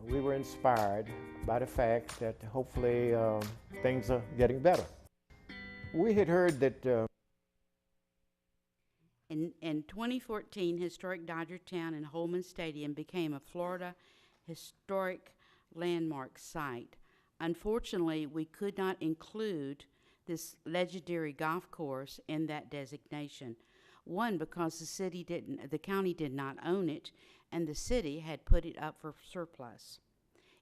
L: We were inspired by the fact that hopefully things are getting better. We had heard that
K: In 2014, historic Dodgertown and Holman Stadium became a Florida historic landmark site. Unfortunately, we could not include this legendary golf course in that designation. One, because the county did not own it, and the city had put it up for surplus.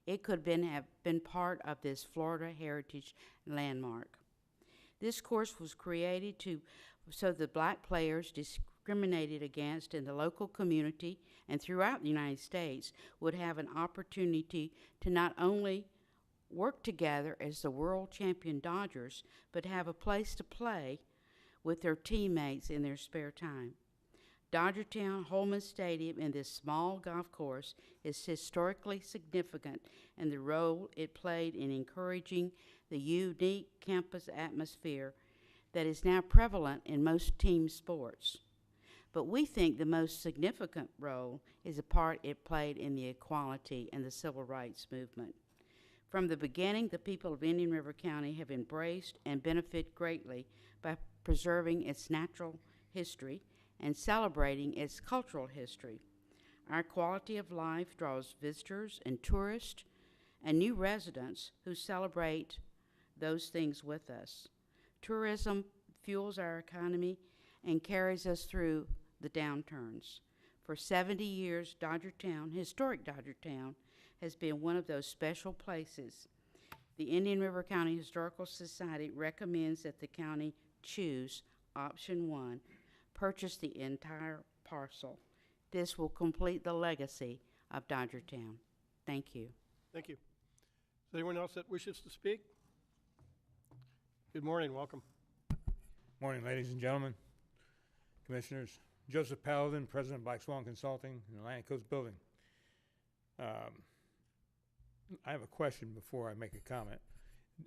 K: It could have been part of this Florida heritage landmark. This course was created so the black players discriminated against in the local community and throughout the United States would have an opportunity to not only work together as the world champion Dodgers, but have a place to play with their teammates in their spare time. Dodgertown Holman Stadium and this small golf course is historically significant in the role it played in encouraging the unique campus atmosphere that is now prevalent in most team sports. But we think the most significant role is the part it played in the equality and the civil rights movement. From the beginning, the people of Indian River County have embraced and benefited greatly by preserving its natural history and celebrating its cultural history. Our quality of life draws visitors and tourists and new residents who celebrate those things with us. Tourism fuels our economy and carries us through the downturns. For 70 years, Dodgertown, historic Dodgertown, has been one of those special places. The Indian River County Historical Society recommends that the county choose option 1, purchase the entire parcel. This will complete the legacy of Dodgertown. Thank you.
A: Thank you. Is there anyone else that wishes to speak? Good morning, welcome.
M: Morning, ladies and gentlemen, commissioners. Joseph Paladin, President of Black Swan Consulting in Atlantic Coast Building. I have a question before I make a comment.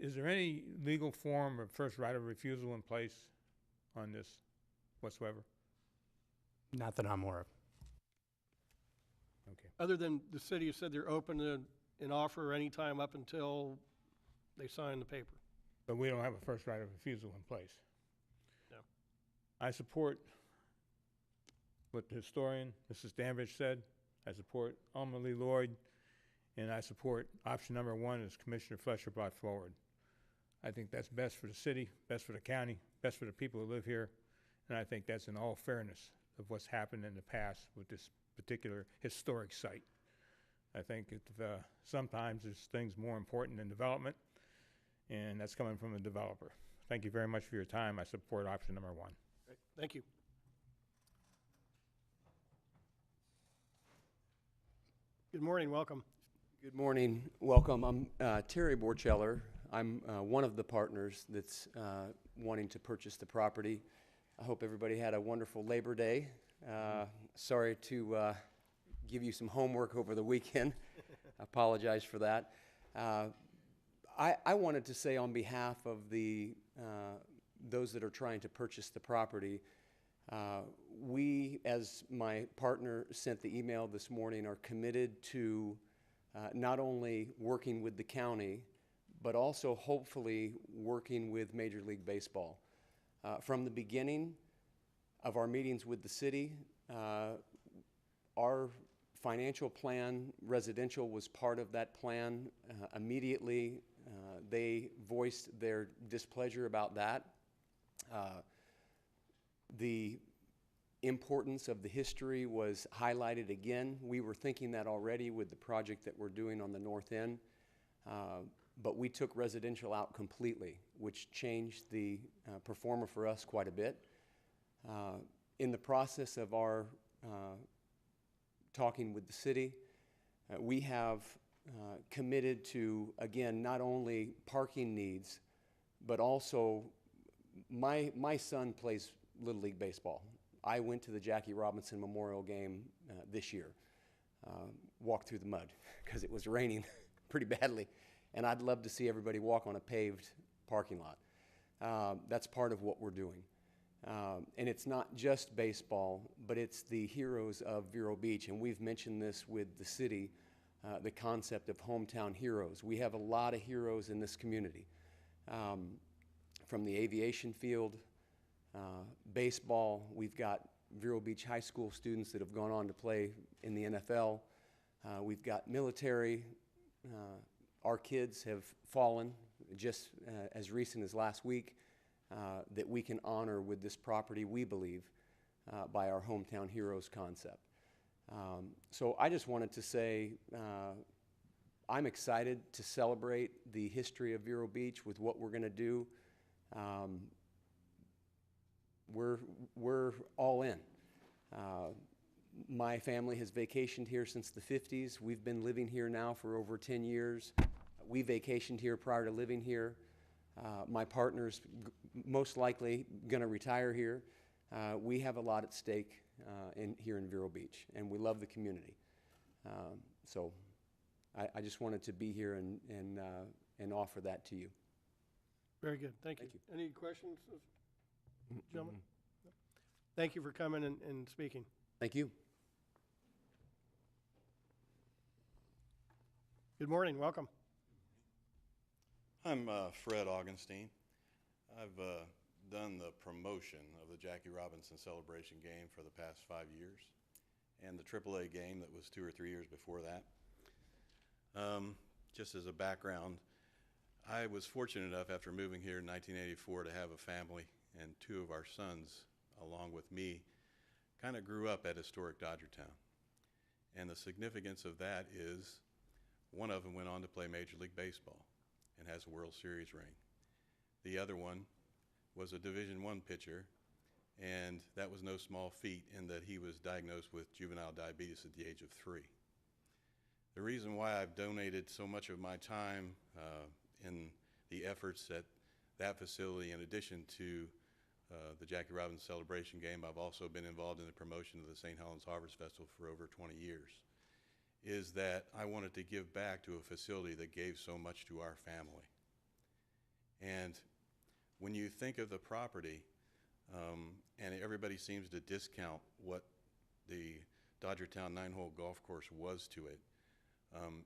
M: Is there any legal form of first right of refusal in place on this whatsoever?
F: Not that I'm aware of.
M: Okay.
A: Other than the city has said they're open to an offer anytime up until they sign the paper.
M: But we don't have a first right of refusal in place.
A: No.
M: I support what the historian, Mrs. Danbridge, said. I support Alma Lee Lloyd, and I support option number 1 as Commissioner Fletcher brought forward. I think that's best for the city, best for the county, best for the people who live here, and I think that's in all fairness of what's happened in the past with this particular historic site. I think sometimes there's things more important than development, and that's coming from a developer. Thank you very much for your time. I support option number 1.
A: Great. Thank you. Good morning, welcome.
N: Good morning, welcome. I'm Terry Borcheller. I'm one of the partners that's wanting to purchase the property. I hope everybody had a wonderful Labor Day. Sorry to give you some homework over the weekend. I apologize for that. I wanted to say on behalf of those that are trying to purchase the property, we, as my partner sent the email this morning, are committed to not only working with the county, but also hopefully working with Major League Baseball. From the beginning of our meetings with the city, our financial plan, residential, was part of that plan. Immediately, they voiced their displeasure about that. The importance of the history was highlighted again. We were thinking that already with the project that we're doing on the north end, but we took residential out completely, which changed the performer for us quite a bit. In the process of our talking with the city, we have committed to, again, not only parking needs, but also my son plays Little League Baseball. I went to the Jackie Robinson Memorial game this year, walked through the mud because it was raining pretty badly, and I'd love to see everybody walk on a paved parking lot. That's part of what we're doing. And it's not just baseball, but it's the heroes of Vero Beach, and we've mentioned this with the city, the concept of hometown heroes. We have a lot of heroes in this community, from the aviation field, baseball. We've got Vero Beach High School students that have gone on to play in the NFL. We've got military. Our kids have fallen just as recent as last week, that we can honor with this property, we believe, by our hometown heroes concept. So I just wanted to say I'm excited to celebrate the history of Vero Beach with what we're going to do. We're all in. My family has vacationed here since the 50s. We've been living here now for over 10 years. We vacationed here prior to living here. My partner's most likely going to retire here. We have a lot at stake here in Vero Beach, and we love the community. So I just wanted to be here and offer that to you.
A: Very good, thank you. Any questions, gentlemen? No? Thank you for coming and speaking.
N: Thank you.
A: Good morning, welcome.
O: I'm Fred Augenstein. I've done the promotion of the Jackie Robinson Celebration game for the past 5 years. and the AAA game that was 2 or 3 years before that. Just as a background, I was fortunate enough after moving here in 1984 to have a family, and 2 of our sons, along with me, kind of grew up at historic Dodgertown. And the significance of that is one of them went on to play Major League Baseball and has a World Series ring. The other one was a Division I pitcher, and that was no small feat in that he was diagnosed with juvenile diabetes at the age of 3. The reason why I've donated so much of my time in the efforts at that facility, in addition to the Jackie Robinson Celebration Game, I've also been involved in the promotion of the St. Helens Harvest Festival for over 20 years, is that I wanted to give back to a facility that gave so much to our family. And when you think of the property, and everybody seems to discount what the Dodgertown 9-hole golf course was to it,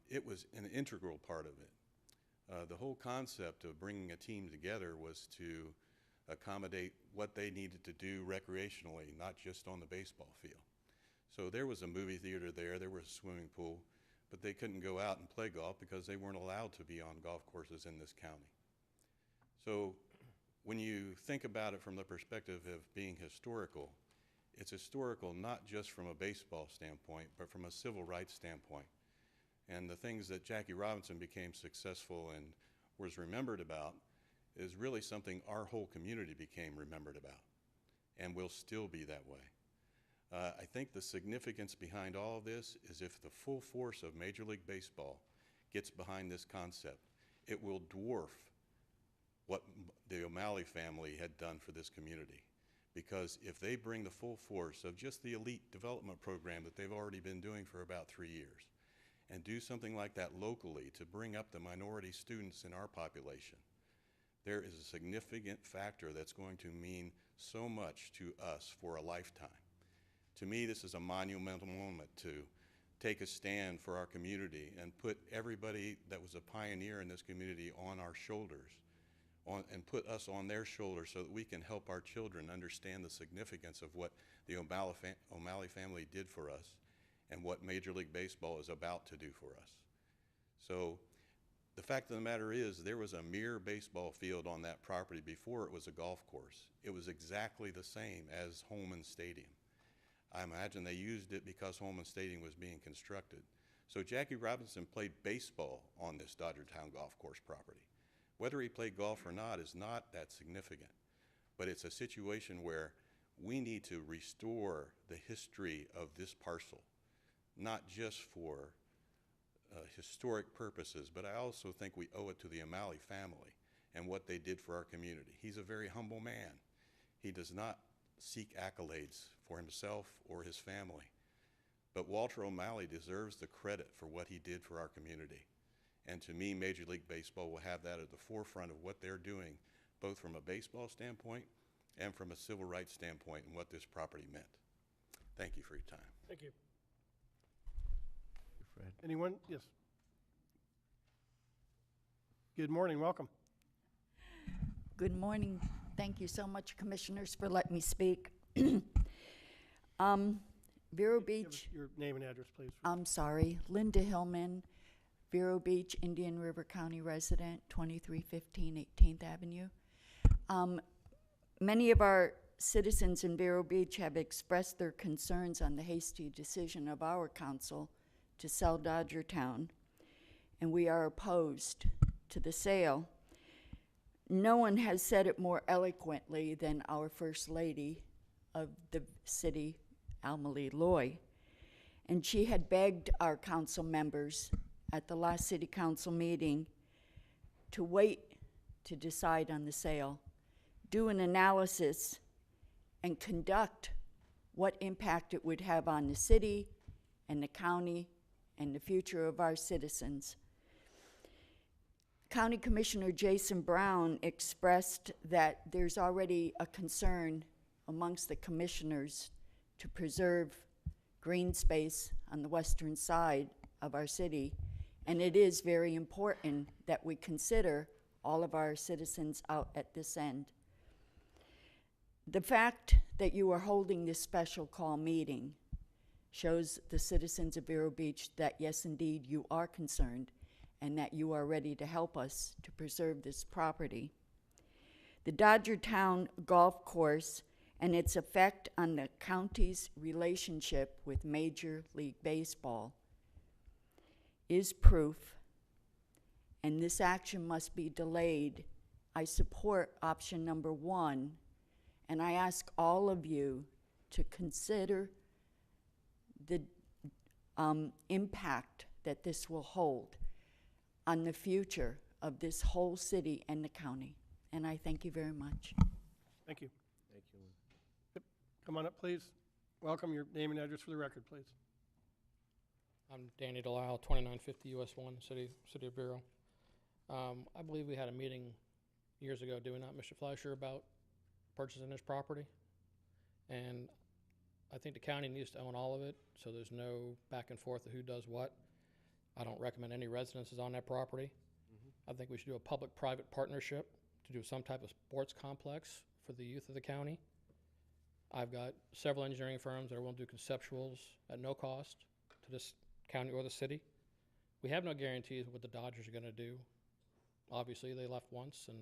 O: it was an integral part of it. The whole concept of bringing a team together was to accommodate what they needed to do recreationally, not just on the baseball field. So there was a movie theater there was a swimming pool, but they couldn't go out and play golf because they weren't allowed to be on golf courses in this county. So when you think about it from the perspective of being historical, it's historical not just from a baseball standpoint, but from a civil rights standpoint. And the things that Jackie Robinson became successful and was remembered about is really something our whole community became remembered about and will still be that way. I think the significance behind all of this is if the full force of Major League Baseball gets behind this concept, it will dwarf what the O'Malley family had done for this community. Because if they bring the full force of just the elite development program that they've already been doing for about 3 years, and do something like that locally to bring up the minority students in our population, there is a significant factor that's going to mean so much to us for a lifetime. To me, this is a monumental moment to take a stand for our community and put everybody that was a pioneer in this community on our shoulders, and put us on their shoulders so that we can help our children understand the significance of what the O'Malley family did for us and what Major League Baseball is about to do for us. So the fact of the matter is there was a mere baseball field on that property before it was a golf course. It was exactly the same as Holman Stadium. I imagine they used it because Holman Stadium was being constructed. So Jackie Robinson played baseball on this Dodgertown golf course property. Whether he played golf or not is not that significant, but it's a situation where we need to restore the history of this parcel, not just for historic purposes, but I also think we owe it to the O'Malley family and what they did for our community. He's a very humble man. He does not seek accolades for himself or his family, but Walter O'Malley deserves the credit for what he did for our community. And to me, Major League Baseball will have that at the forefront of what they're doing, both from a baseball standpoint and from a civil rights standpoint and what this property meant. Thank you for your time.
A: Thank you.
L: Fred.
A: Anyone? Yes. Good morning, welcome.
P: Good morning. Thank you so much, Commissioners, for letting me speak. Vero
A: Give us
P: Beach,
A: your name and address, please.
P: I'm sorry, Linda Hillman, Vero Beach, Indian River County resident, 2315 18th Avenue. Many of our citizens in Vero Beach have expressed their concerns on the hasty decision of our council to sell Dodgertown, and we are opposed to the sale. No one has said it more eloquently than our First Lady of the city, Alma-Lee Loy, and she had begged our council members at the last city council meeting to wait to decide on the sale, do an analysis, and conduct what impact it would have on the city and the county and the future of our citizens. County Commissioner Jason Brown expressed that there's already a concern amongst the commissioners to preserve green space on the western side of our city, and it is very important that we consider all of our citizens out at this end. The fact that you are holding this special call meeting shows the citizens of Vero Beach that yes, indeed, you are concerned and that you are ready to help us to preserve this property. The Dodgertown Golf Course and its effect on the county's relationship with Major League Baseball is proof, and this action must be delayed. I support option number 1, and I ask all of you to consider the impact that this will hold on the future of this whole city and the county. And I thank you very much.
A: Thank you.
L: Thank you.
A: Yep. Come on up, please. Welcome. Your name and address for the record, please.
Q: I'm Danny Delisle, 2950 US 1, City of Vero. I believe we had a meeting years ago, did we not, Mr. Fleischer, about purchasing this property? And I think the county needs to own all of it, so there's no back and forth of who does what. I don't recommend any residences on that property. I think we should do a public-private partnership to do some type of sports complex for the youth of the county. I've got several engineering firms that are willing to do conceptuals at no cost to this county or the city. We have no guarantees of what the Dodgers are going to do. Obviously, they left once, and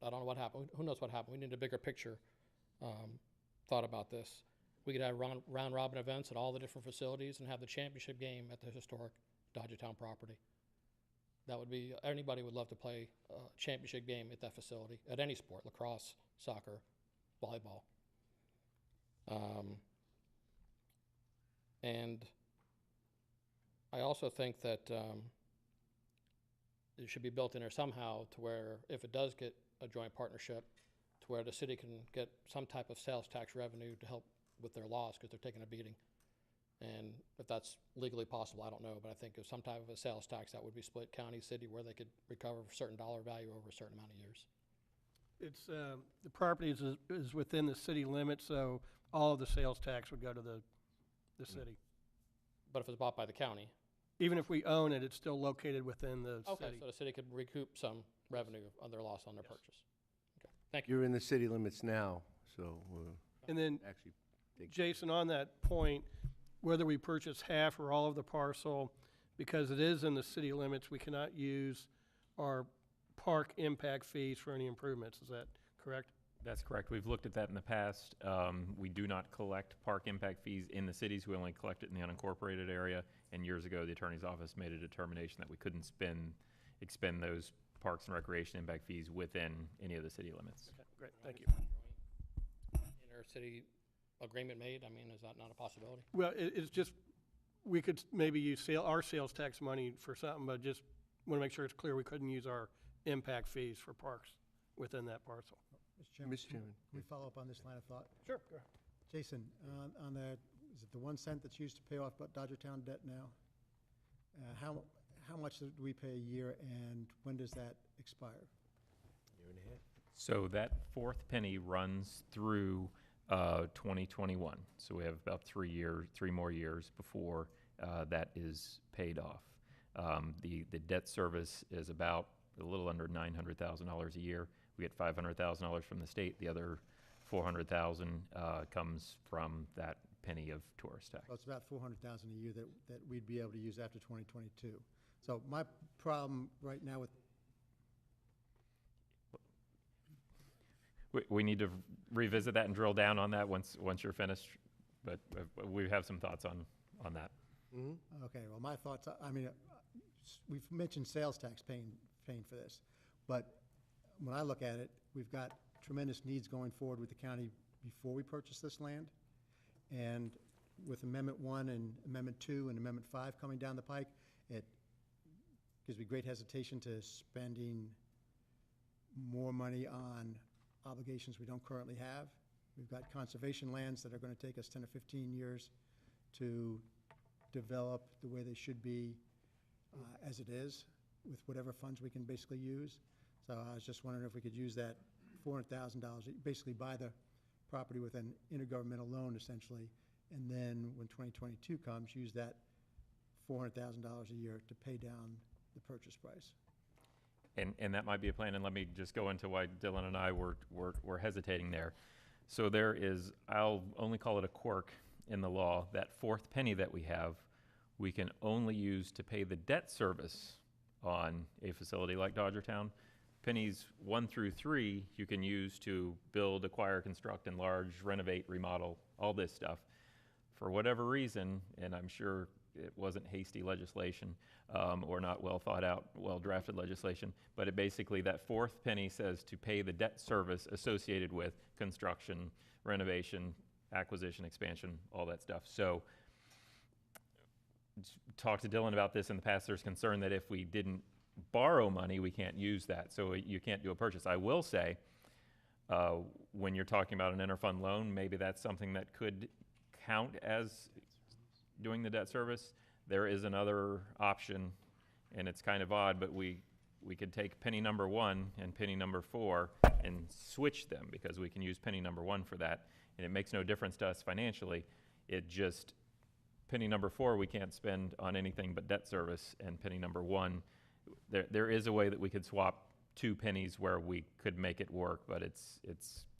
Q: I don't know what happened. Who knows what happened? We need a bigger picture thought about this. We could have round-robin events at all the different facilities and have the championship game at the historic Dodgertown property. That would be, anybody would love to play a championship game at that facility, at any sport, lacrosse, soccer, volleyball. And I also think that it should be built in there somehow to where if it does get a joint partnership, to where the city can get some type of sales tax revenue to help with their loss because they're taking a beating. And if that's legally possible, I don't know, but I think if some type of a sales tax that would be split county, city, where they could recover a certain dollar value over a certain amount of years.
A: It's, the property is within the city limits, so all of the sales tax would go to the city.
Q: But if it's bought by the county?
A: Even if we own it, it's still located within the
Q: Okay,
A: city.
Q: so the city could recoup some revenue on their loss on their purchase. Okay, thank you.
D: You're in the city limits now, so
A: And then,
D: actually take
A: Jason, on that point, whether we purchase half or all of the parcel, because it is in the city limits, we cannot use our park impact fees for any improvements. Is that correct?
H: That's correct. We've looked at that in the past. We do not collect park impact fees in the cities. We only collect it in the unincorporated area. And years ago, the attorney's office made a determination that we couldn't expend those parks and recreation impact fees within any of the city limits.
A: Okay, great, thank you.
Q: Inter-city agreement made, I mean, is that not a possibility?
A: Well, it's just, we could maybe use our sales tax money for something, but just want to make sure it's clear we couldn't use our impact fees for parks within that parcel.
E: Mr. Chairman, can we follow up on this line of thought?
A: Sure, go ahead.
E: Jason, on the, is it the 1 cent that's used to pay off Dodgertown debt now? How much do we pay a year, and when does that expire?
D: Year and a half.
H: So that fourth penny runs through 2021. So we have about 3 more years before that is paid off. The debt service is about a little under $900,000 a year. We get $500,000 from the state. The other $400,000 comes from that penny of tourist tax.
E: So it's about $400,000 a year that we'd be able to use after 2022. So my problem right now with
H: We need to revisit that and drill down on that once you're finished, but we have some thoughts on that.
E: Okay, well, my thoughts, I mean, we've mentioned sales tax paying for this, but when I look at it, we've got tremendous needs going forward with the county before we purchase this land. And with Amendment 1 and Amendment 2 and Amendment 5 coming down the pike, it gives me great hesitation to spending more money on obligations we don't currently have. We've got conservation lands that are going to take us 10 or 15 years to develop the way they should be as it is, with whatever funds we can basically use. So I was just wondering if we could use that $400,000, basically buy the property with an intergovernmental loan essentially, and then when 2022 comes, use that $400,000 a year to pay down the purchase price.
H: And that might be a plan, and let me just go into why Dylan and I were hesitating there. So there is, I'll only call it a quirk in the law, that fourth penny that we have, we can only use to pay the debt service on a facility like Dodgertown. Pennies 1 through 3, you can use to build, acquire, construct, enlarge, renovate, remodel, all this stuff. For whatever reason, and I'm sure it wasn't hasty legislation or not well thought out, well drafted legislation, but it basically, that fourth penny says to pay the debt service associated with construction, renovation, acquisition, expansion, all that stuff. So talked to Dylan about this in the past. There's concern that if we didn't borrow money, we can't use that. So you can't do a purchase. I will say, when you're talking about an interfund loan, maybe that's something that could count as doing the debt service. There is another option, and it's kind of odd, but we could take penny number 1 and penny number 4 and switch them, because we can use penny number 1 for that, and it makes no difference to us financially. It just, penny number 4 we can't spend on anything but debt service, and penny number 1, there is a way that we could swap 2 pennies where we could make it work, but it's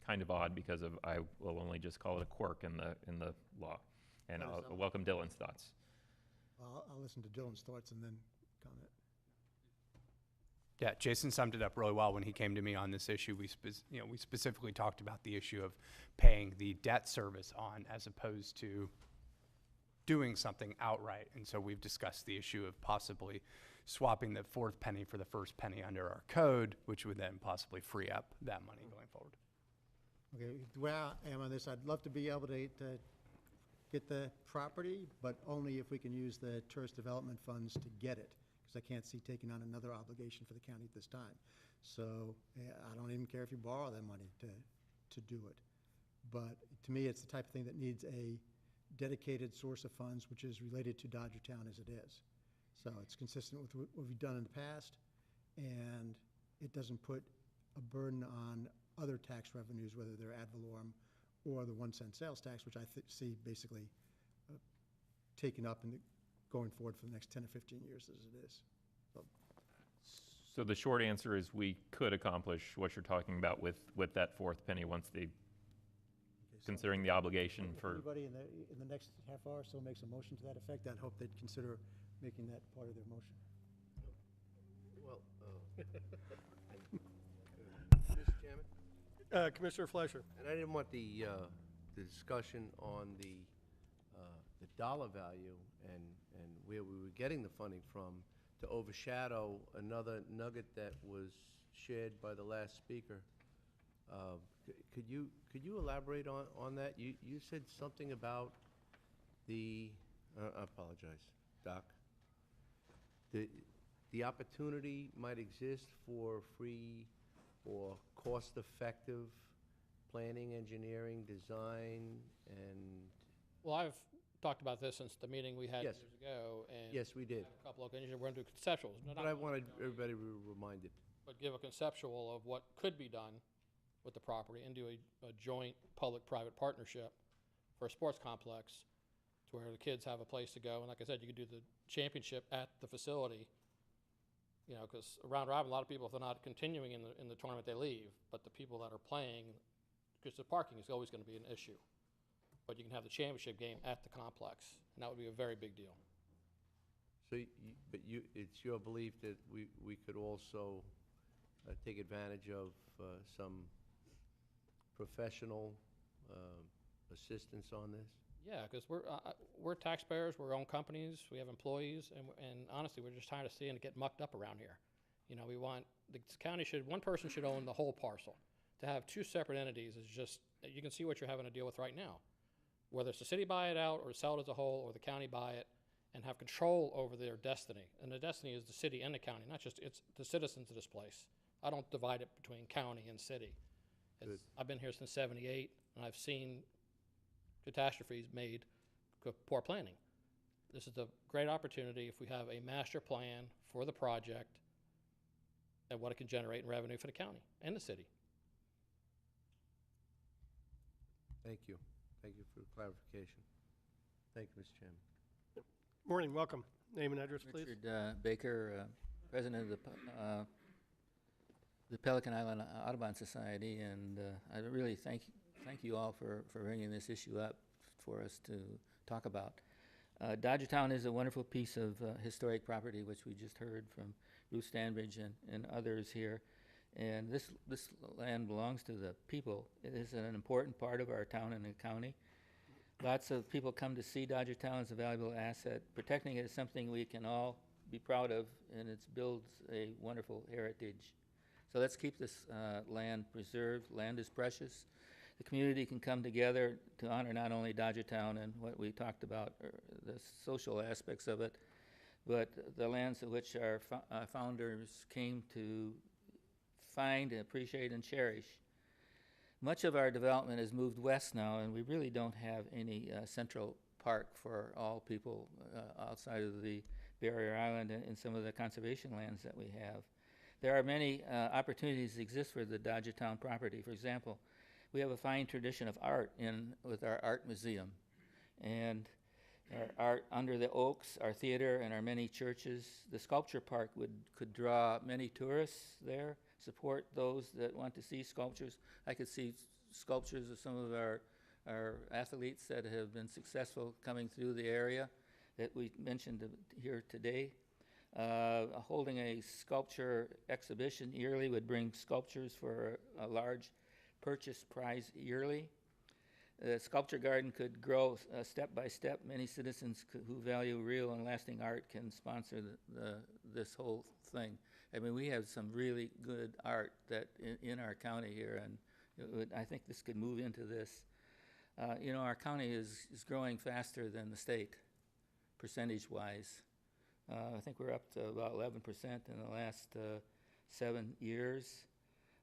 H: kind of odd because of, I will only just call it a quirk in the law. And I'll welcome Dylan's thoughts.
E: I'll listen to Dylan's thoughts and then comment.
F: Yeah, Jason summed it up really well when he came to me on this issue. We specifically talked about the issue of paying the debt service on as opposed to doing something outright. And so we've discussed the issue of possibly swapping the fourth penny for the first penny under our code, which would then possibly free up that money going forward.
E: Okay, the way I am on this, I'd love to be able to get the property, but only if we can use the tourist development funds to get it, because I can't see taking on another obligation for the county at this time. So I don't even care if you borrow that money to do it. But to me, it's the type of thing that needs a dedicated source of funds, which is related to Dodgertown as it is. So it's consistent with what we've done in the past, and it doesn't put a burden on other tax revenues, whether they're ad valorem or the 1-cent sales tax, which I see basically taken up and going forward for the next 10 or 15 years as it is.
H: So the short answer is we could accomplish what you're talking about with that fourth penny once they, considering the obligation
E: if
H: for.
E: Anybody in the next half hour or so makes a motion to that effect, I'd hope they'd consider making that part of their motion.
D: Well, Mr. Chairman?
A: Commissioner Fleischer.
D: And I didn't want the discussion on the dollar value and where we were getting the funding from to overshadow another nugget that was shared by the last speaker. Could you elaborate on that? You said something about the, I apologize, Doc. The opportunity might exist for free or cost-effective planning, engineering, design, and...
Q: Well, I've talked about this since the meeting we had
D: Yes.
Q: years ago, and
D: Yes, we did.
Q: a couple of occasions, we're going to do conceptuals.
D: But I wanted everybody reminded.
Q: But give a conceptual of what could be done with the property and do a joint public-private partnership for a sports complex to where the kids have a place to go. And like I said, you could do the championship at the facility, you know, because around robin, a lot of people, if they're not continuing in the tournament, they leave. But the people that are playing, because the parking is always going to be an issue. But you can have the championship game at the complex, and that would be a very big deal.
D: So, it's your belief that we could also take advantage of some professional assistance on this?
Q: Yeah, because we're taxpayers, we're own companies, we have employees, and honestly, we're just tired of seeing it get mucked up around here. You know, we want, the county one person should own the whole parcel. To have two separate entities is just, you can see what you're having to deal with right now. Whether it's the city buy it out, or sell it as a whole, or the county buy it, and have control over their destiny. And the destiny is the city and the county, not just, it's the citizens of this place. I don't divide it between county and city. I've been here since '78, and I've seen catastrophes made with poor planning. This is a great opportunity if we have a master plan for the project and what it can generate in revenue for the county and the city.
D: Thank you. Thank you for the clarification. Thank you, Mr. Chairman.
A: Morning, welcome. Name and address, please.
R: Richard Baker, president of the Pelican Island Audubon Society, and I really thank you all for bringing this issue up for us to talk about. Dodgertown is a wonderful piece of historic property, which we just heard from Ruth Stanbridge and others here. And this land belongs to the people. It is an important part of our town and the county. Lots of people come to see Dodgertown as a valuable asset. Protecting it is something we can all be proud of, and it builds a wonderful heritage. So let's keep this land preserved. Land is precious. The community can come together to honor not only Dodgertown and what we talked about, the social aspects of it, but the lands of which our founders came to find, appreciate, and cherish. Much of our development has moved west now, and we really don't have any central park for all people outside of the Barrier Island and some of the conservation lands that we have. There are many opportunities that exist for the Dodgertown property. For example, we have a fine tradition of art with our art museum, and our art under the oaks, our theater, and our many churches. The sculpture park could draw many tourists there, support those that want to see sculptures. I could see sculptures of some of our athletes that have been successful coming through the area that we mentioned here today. Holding a sculpture exhibition yearly would bring sculptures for a large purchase prize yearly. The sculpture garden could grow step by step. Many citizens who value real and lasting art can sponsor this whole thing. I mean, we have some really good art that in our county here, and I think this could move into this. You know, our county is growing faster than the state, percentage-wise. I think we're up to about 11% in the last 7 years,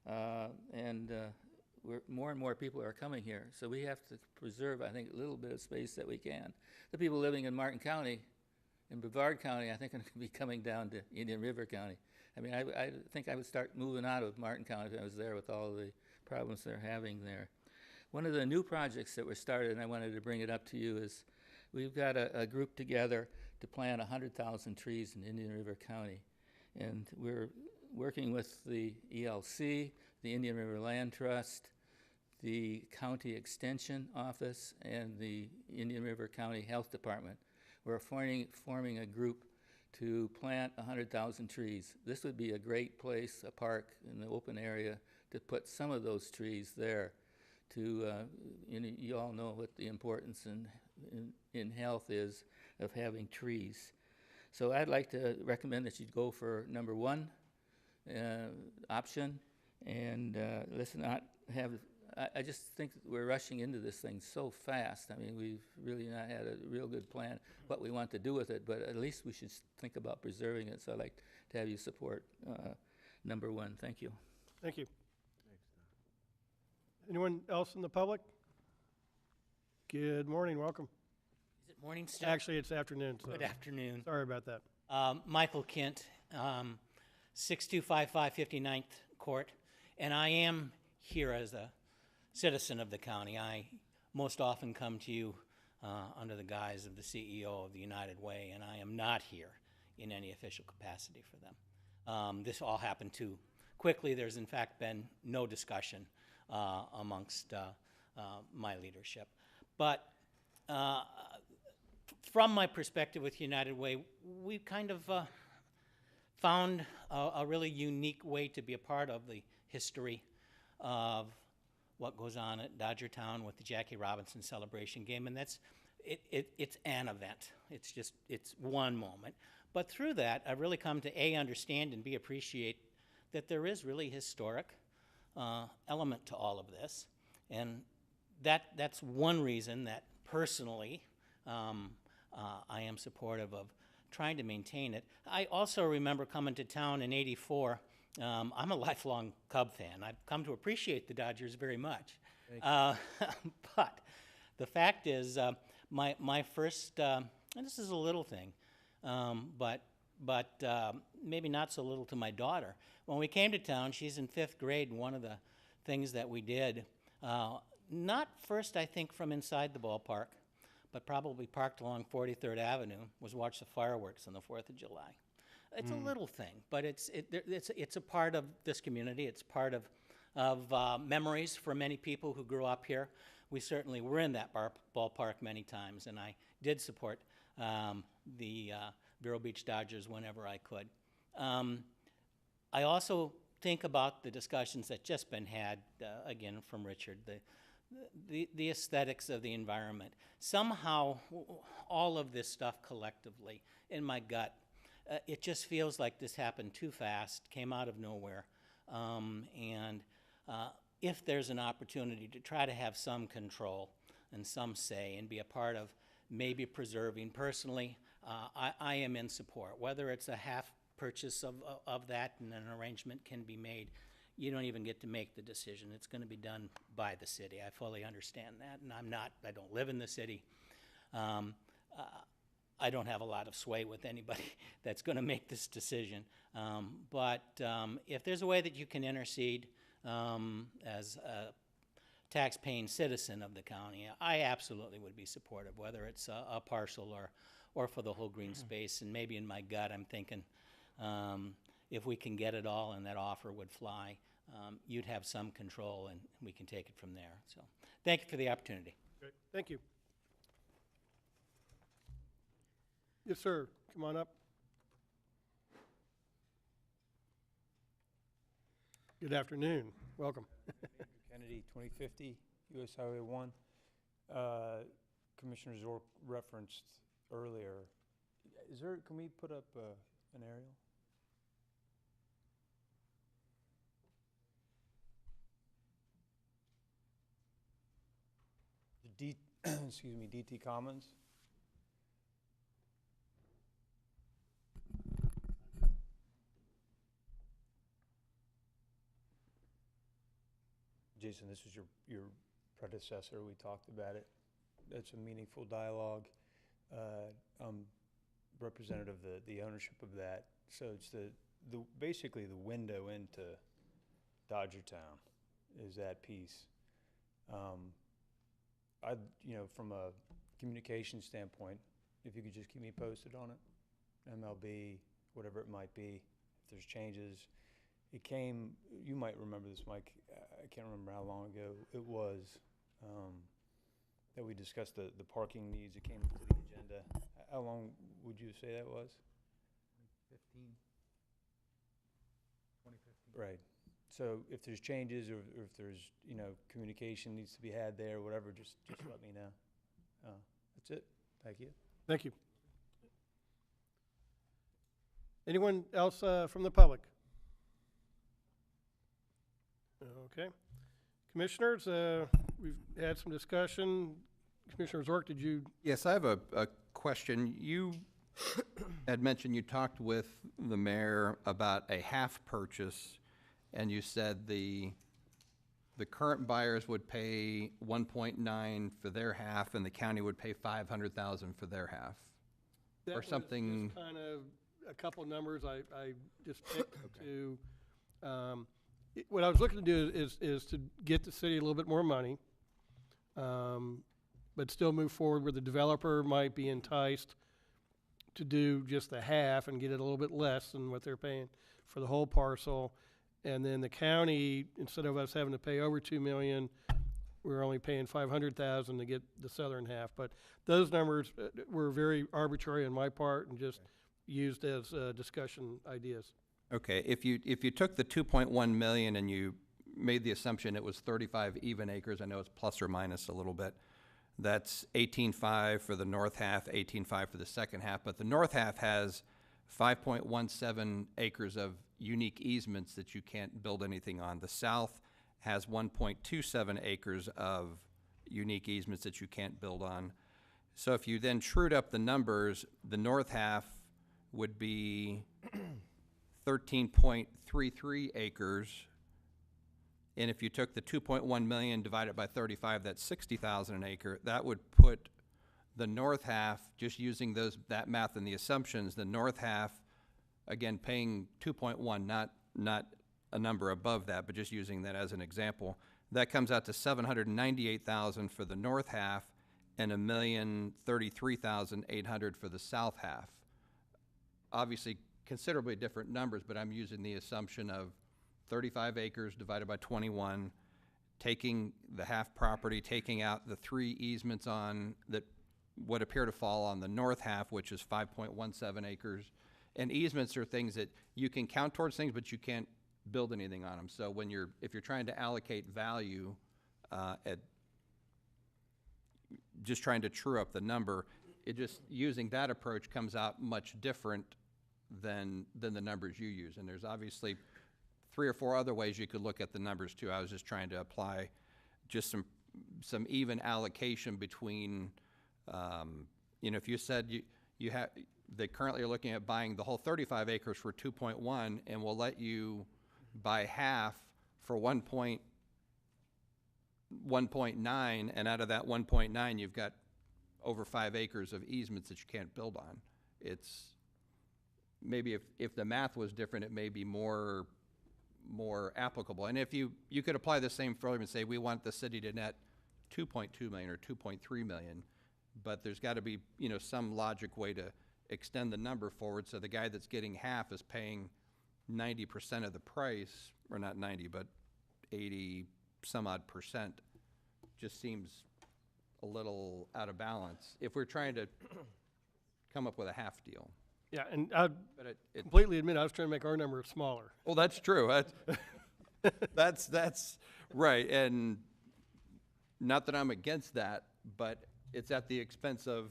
R: and more and more people are coming here. So we have to preserve, I think, a little bit of space that we can. The people living in Martin County, in Brevard County, I think are going to be coming down to Indian River County. I mean, I think I would start moving out of Martin County if I was there with all the problems they're having there. One of the new projects that were started, and I wanted to bring it up to you, is we've got a group together to plant 100,000 trees in Indian River County. And we're working with the ELC, the Indian River Land Trust, the County Extension Office, and the Indian River County Health Department. We're forming a group to plant 100,000 trees. This would be a great place, a park in the open area, to put some of those trees there. You all know what the importance in health is of having trees. So I'd like to recommend that you go for number one option, and let's not have. I just think that we're rushing into this thing so fast. I mean, we've really not had a real good plan what we want to do with it, but at least we should think about preserving it. So I'd like to have you support number one. Thank you.
A: Thank you. Anyone else in the public? Good morning, welcome.
S: Is it morning still?
A: Actually, it's afternoon. So
S: Good afternoon.
A: Sorry about that.
S: Michael Kent, 6255 59th Court, and I am here as a citizen of the county. I most often come to you under the guise of the CEO of the United Way, and I am not here in any official capacity for them. This all happened too quickly. There's in fact been no discussion amongst my leadership. But from my perspective with United Way, we kind of found a really unique way to be a part of the history of what goes on at Dodgertown with the Jackie Robinson celebration game, and it's an event. It's one moment. But through that, I've really come to understand and appreciate that there is really historic element to all of this, and that's one reason that personally I am supportive of trying to maintain it. I also remember coming to town in '84. I'm a lifelong Cub fan. I've come to appreciate the Dodgers very much. But the fact is, my first, and this is a little thing, but maybe not so little to my daughter. When we came to town, she's in 5th grade, and one of the things that we did, not first, I think, from inside the ballpark, but probably parked along 43rd Avenue, was watch the fireworks on the 4th of July. It's a little thing, but it's a part of this community. It's part of memories for many people who grew up here. we certainly were in that ballpark many times, and I did support the Vero Beach Dodgers whenever I could. I also think about the discussions that just been had, again from Richard, the aesthetics of the environment. Somehow, all of this stuff collectively, in my gut, it just feels like this happened too fast, came out of nowhere, and if there's an opportunity to try to have some control and some say and be a part of maybe preserving, personally, I am in support. Whether it's a half purchase of that and an arrangement can be made, you don't even get to make the decision. It's going to be done by the city. I fully understand that, and I don't live in the city. I don't have a lot of sway with anybody that's going to make this decision. But if there's a way that you can intercede as a tax-paying citizen of the county, I absolutely would be supportive, whether it's a parcel or for the whole green space. And maybe in my gut, I'm thinking if we can get it all and that offer would fly, you'd have some control and we can take it from there. So thank you for the opportunity.
A: Great. Thank you. Yes, sir. Come on up. Good afternoon. Welcome.
T: Kennedy, 2050 US Highway 1. Commissioner Zork referenced earlier. Can we put up an aerial? Excuse me, DT Commons. Jason, this was your predecessor. We talked about it. That's a meaningful dialogue. I'm representative of the ownership of that. So it's basically the window into Dodgertown is that piece. From a communication standpoint, if you could just keep me posted on it, MLB, whatever it might be, if there's changes. It came, you might remember this, Mike, I can't remember how long ago it was that we discussed the parking needs. It came to the agenda. How long would you say that was? 2015. Right. So if there's changes or if there's, communication needs to be had there, whatever, just let me know. That's it. Thank you.
A: Thank you. Anyone else from the public? Okay. Commissioners, we've had some discussion. Commissioner Zork, did you?
C: Yes, I have a question. You had mentioned you talked with the mayor about a half purchase, and you said the current buyers would pay 1.9 for their half, and the county would pay 500,000 for their half,
A: That
C: or
A: was
C: something.
A: just kind of a couple numbers I just picked to. What I was looking to do is to get the city a little bit more money, but still move forward where the developer might be enticed to do just the half and get it a little bit less than what they're paying for the whole parcel. And then the county, instead of us having to pay over 2 million, we're only paying 500,000 to get the southern half. But those numbers were very arbitrary on my part and just used as discussion ideas.
C: Okay, if you took the 2.1 million and you made the assumption it was 35 even acres, I know it's plus or minus a little bit, that's 18.5 for the north half, 18.5 for the second half, but the north half has 5.17 acres of unique easements that you can't build anything on. The south has 1.27 acres of unique easements that you can't build on. So if you then trued up the numbers, the north half would be 13.33 acres, and if you took the 2.1 million divided by 35, that's 60,000 an acre. That would put the north half, just using that math and the assumptions, the north half, again paying 2.1, not a number above that, but just using that as an example, that comes out to 798,000 for the north half and 1,033,800 for the south half. Obviously, considerably different numbers, but I'm using the assumption of 35 acres divided by 21 taking the half property, taking out the 3 easements on that would appear to fall on the north half, which is 5.17 acres. And easements are things that you can count towards things, but you can't build anything on them. So when if you're trying to allocate value, just trying to true up the number, using that approach comes out much different than the numbers you use. And there's obviously 3 or 4 other ways you could look at the numbers too. I was just trying to apply just some even allocation between, if you said they currently are looking at buying the whole 35 acres for 2.1 and will let you buy half for 1.9, and out of that 1.9 you've got over 5 acres of easements that you can't build on. It's maybe if the math was different, it may be more applicable. And if you could apply the same formula and say we want the city to net 2.2 million or 2.3 million, but there's got to be some logic way to extend the number forward so the guy that's getting half is paying 90% of the price, or not 90, but 80 some odd percent. Just seems a little out of balance if we're trying to come up with a half deal.
A: Yeah, and I
C: But
A: completely admit I was trying to make our number smaller.
C: Well, that's true. That's right. And not that I'm against that, but it's at the expense of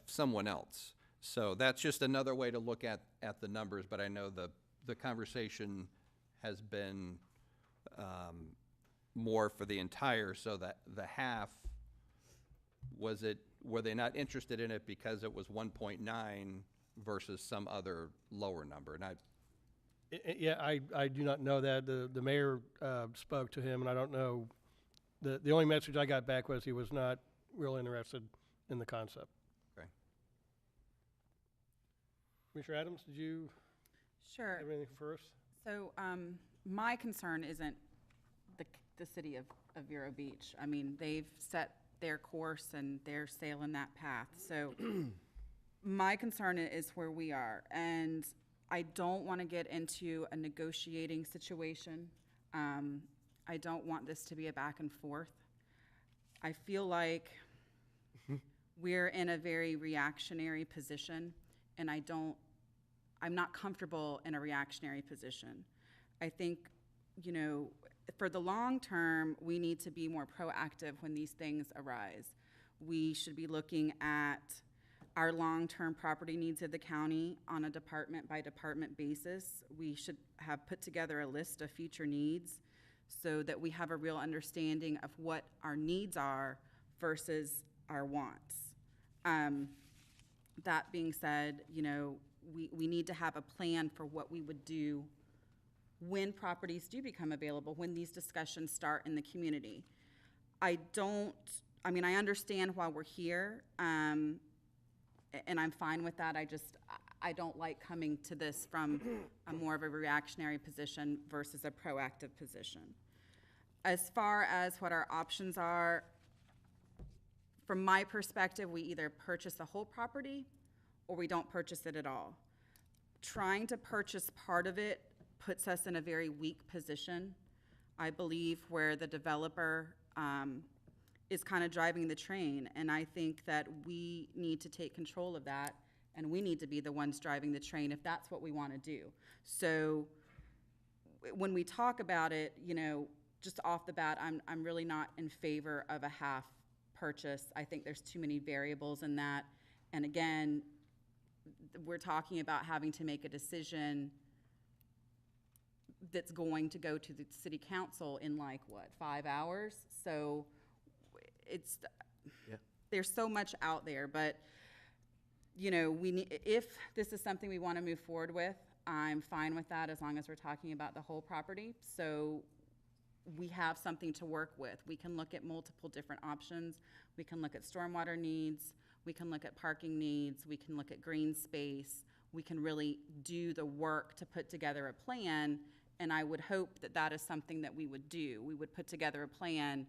C: someone else. So that's just another way to look at the numbers. But I know the conversation has been more for the entire, so that the half, were they not interested in it because it was 1.9 versus some other lower number? And
A: Yeah, I do not know that. The mayor spoke to him, and I don't know. The only message I got back was he was not real interested in the concept.
C: Okay.
A: Commissioner Adams, did you
B: Sure.
A: have anything for us?
B: So my concern isn't the city of Vero Beach. I mean, they've set their course and they're sailing that path. So my concern is where we are. And I don't want to get into a negotiating situation. I don't want this to be a back and forth. I feel like we're in a very reactionary position, and I'm not comfortable in a reactionary position. I think, for the long term, we need to be more proactive when these things arise. We should be looking at our long-term property needs of the county on a department-by-department basis. We should have put together a list of future needs so that we have a real understanding of what our needs are versus our wants. That being said, we need to have a plan for what we would do when properties do become available, when these discussions start in the community. I understand why we're here, and I'm fine with that. I don't like coming to this from a more of a reactionary position versus a proactive position. As far as what our options are, from my perspective, we either purchase the whole property or we don't purchase it at all. Trying to purchase part of it puts us in a very weak position, I believe, where the developer is kind of driving the train. And I think that we need to take control of that, and we need to be the ones driving the train if that's what we want to do. So when we talk about it, just off the bat, I'm really not in favor of a half purchase. I think there's too many variables in that. And again, we're talking about having to make a decision that's going to go to the city council in 5 hours? So there's so much out there, but if this is something we want to move forward with, I'm fine with that as long as we're talking about the whole property. So we have something to work with. We can look at multiple different options. We can look at stormwater needs. We can look at parking needs. We can look at green space. We can really do the work to put together a plan. And I would hope that that is something that we would do. We would put together a plan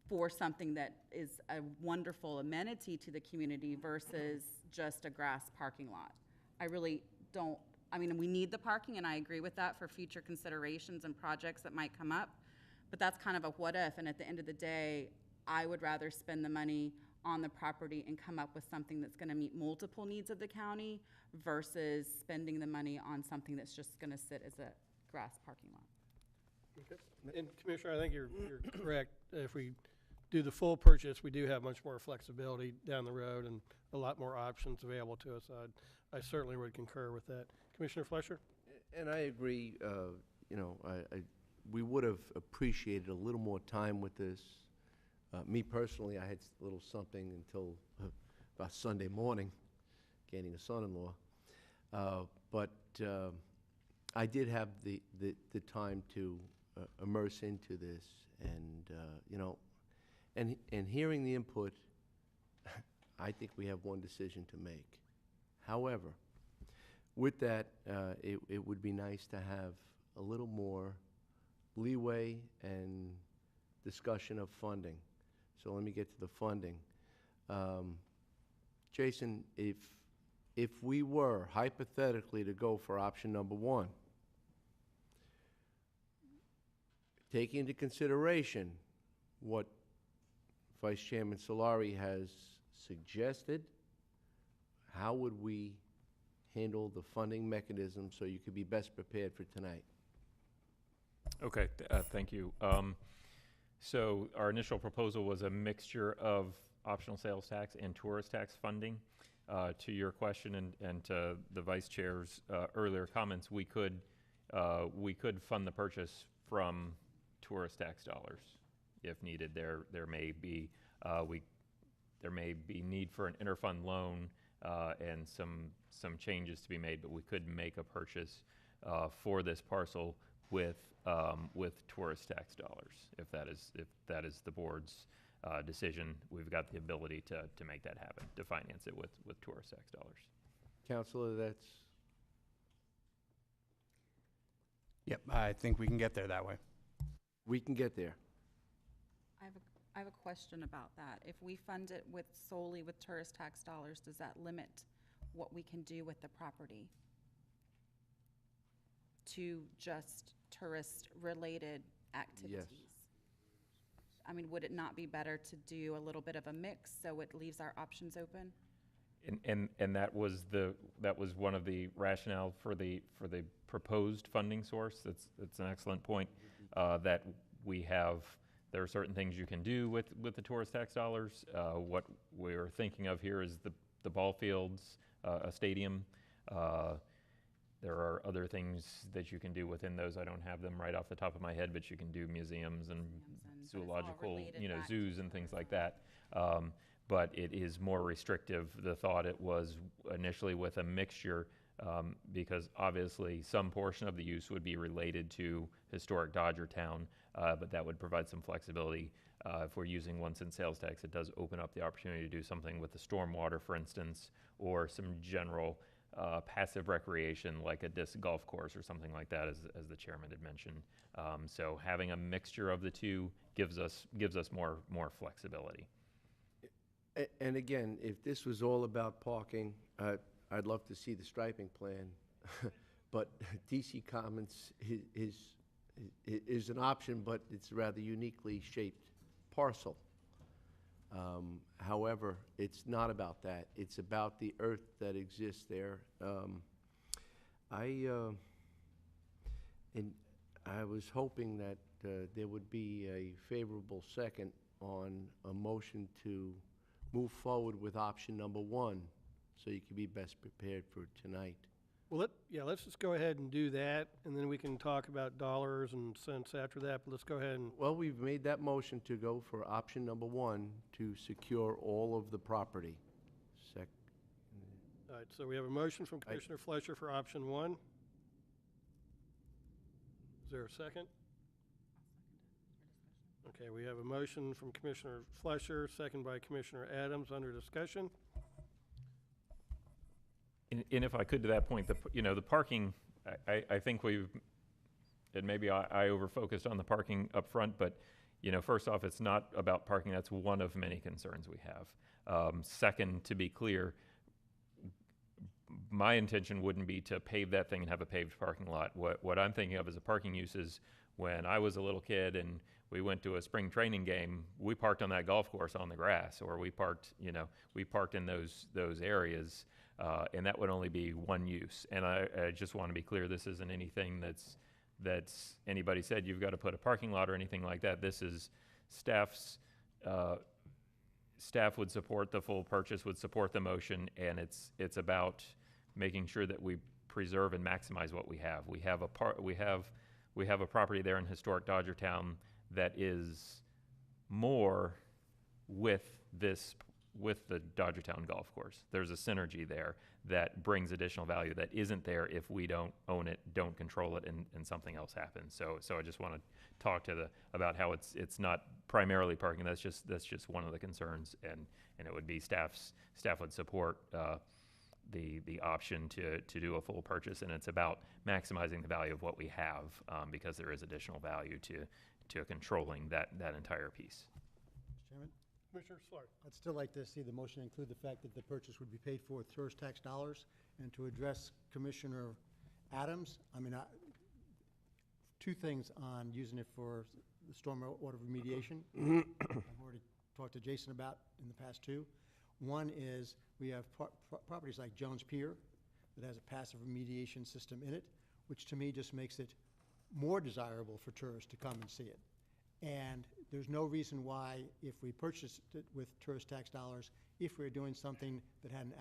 B: for something that is a wonderful amenity to the community versus just a grass parking lot. I really don't, I mean, we need the parking, and I agree with that for future considerations and projects that might come up, but that's kind of a what if, and at the end of the day, I would rather spend the money on the property and come up with something that's gonna meet multiple needs of the county versus spending the money on something that's just gonna sit as a grass parking lot.
A: Okay. And Commissioner, I think you're correct. If we do the full purchase, we do have much more flexibility down the road and a lot more options available to us. I certainly would concur with that. Commissioner Fleischer?
D: And I agree, you know, we would have appreciated a little more time with this. Me personally, I had a little something until about Sunday morning, gaining a son-in-law. But I did have the time to immerse into this, and you know, and hearing the input, I think we have one decision to make. However, with that, it would be nice to have a little more leeway and discussion of funding. So let me get to the funding. Jason, if we were hypothetically to go for option number one, taking into consideration what Vice Chairman Solari has suggested, how would we handle the funding mechanism so you could be best prepared for tonight?
H: Okay, thank you. So our initial proposal was a mixture of optional sales tax and tourist tax funding. To your question and to the Vice Chair's earlier comments, we could fund the purchase from tourist tax dollars if needed. There may be need for an interfund loan and some changes to be made, but we could make a purchase for this parcel with tourist tax dollars. If that is the board's decision, we've got the ability to make that happen, to finance it with tourist tax dollars.
D: Counselor, that's...
F: Yep, I think we can get there that way.
D: We can get there.
B: I have a question about that. If we fund it solely with tourist tax dollars, does that limit what we can do with the property to just tourist-related activities?
D: Yes.
B: I mean, would it not be better to do a little bit of a mix so it leaves our options open?
H: And that was one of the rationale for the proposed funding source. That's an excellent point. That there are certain things you can do with the tourist tax dollars. What we're thinking of here is the ball fields, a stadium. There are other things that you can do within those. I don't have them right off the top of my head, but you can do museums and zoological, zoos and things like that. But it is more restrictive. The thought it was initially with a mixture, because obviously some portion of the use would be related to historic Dodgertown, but that would provide some flexibility. If we're using 1 cent sales tax, it does open up the opportunity to do something with the stormwater, for instance, or some general passive recreation like a disc golf course or something like that, as the chairman had mentioned. So having a mixture of the two gives us more flexibility.
D: And again, if this was all about parking, I'd love to see the striping plan, but DC Commons is an option, but it's a rather uniquely shaped parcel. However, it's not about that. It's about the earth that exists there. I was hoping that there would be a favorable second on a motion to move forward with option number one, so you can be best prepared for tonight.
A: Well, let's just go ahead and do that, and then we can talk about dollars and cents after that, but let's go ahead and...
D: Well, we've made that motion to go for option number one to secure all of the property.
A: All right, so we have a motion from Commissioner Fleischer for option one. Is there a second? Okay, we have a motion from Commissioner Fleischer, second by Commissioner Adams, under discussion.
H: And if I could, to that point, the parking, I think and maybe I over-focused on the parking up front, but, first off, it's not about parking. That's one of many concerns we have. Second, to be clear, my intention wouldn't be to pave that thing and have a paved parking lot. What I'm thinking of as a parking use is when I was a little kid and we went to a spring training game, we parked on that golf course on the grass, or we parked in those areas, and that would only be one use. And I just want to be clear, this isn't anything that's anybody said you've got to put a parking lot or anything like that. This is staff's, staff would support the full purchase, would support the motion, and it's about making sure that we preserve and maximize what we have. We have a property there in historic Dodgertown that is more with the Dodgertown golf course. There's a synergy there that brings additional value that isn't there if we don't own it, don't control it, and something else happens. So I just want to talk about how it's not primarily parking. That's just one of the concerns, and it would be staff would support the option to do a full purchase, and it's about maximizing the value of what we have, because there is additional value to controlling that entire piece.
E: Mr. Chairman?
A: Commissioner Slark.
E: I'd still like to see the motion include the fact that the purchase would be paid for with tourist tax dollars. And to address Commissioner Adams, I mean, two things on using it for the stormwater remediation. I've already talked to Jason about in the past too. One is we have properties like Jones Pier that has a passive remediation system in it, which to me just makes it more desirable for tourists to come and see it. And there's no reason why, if we purchased it with tourist tax dollars, if we're doing something that had an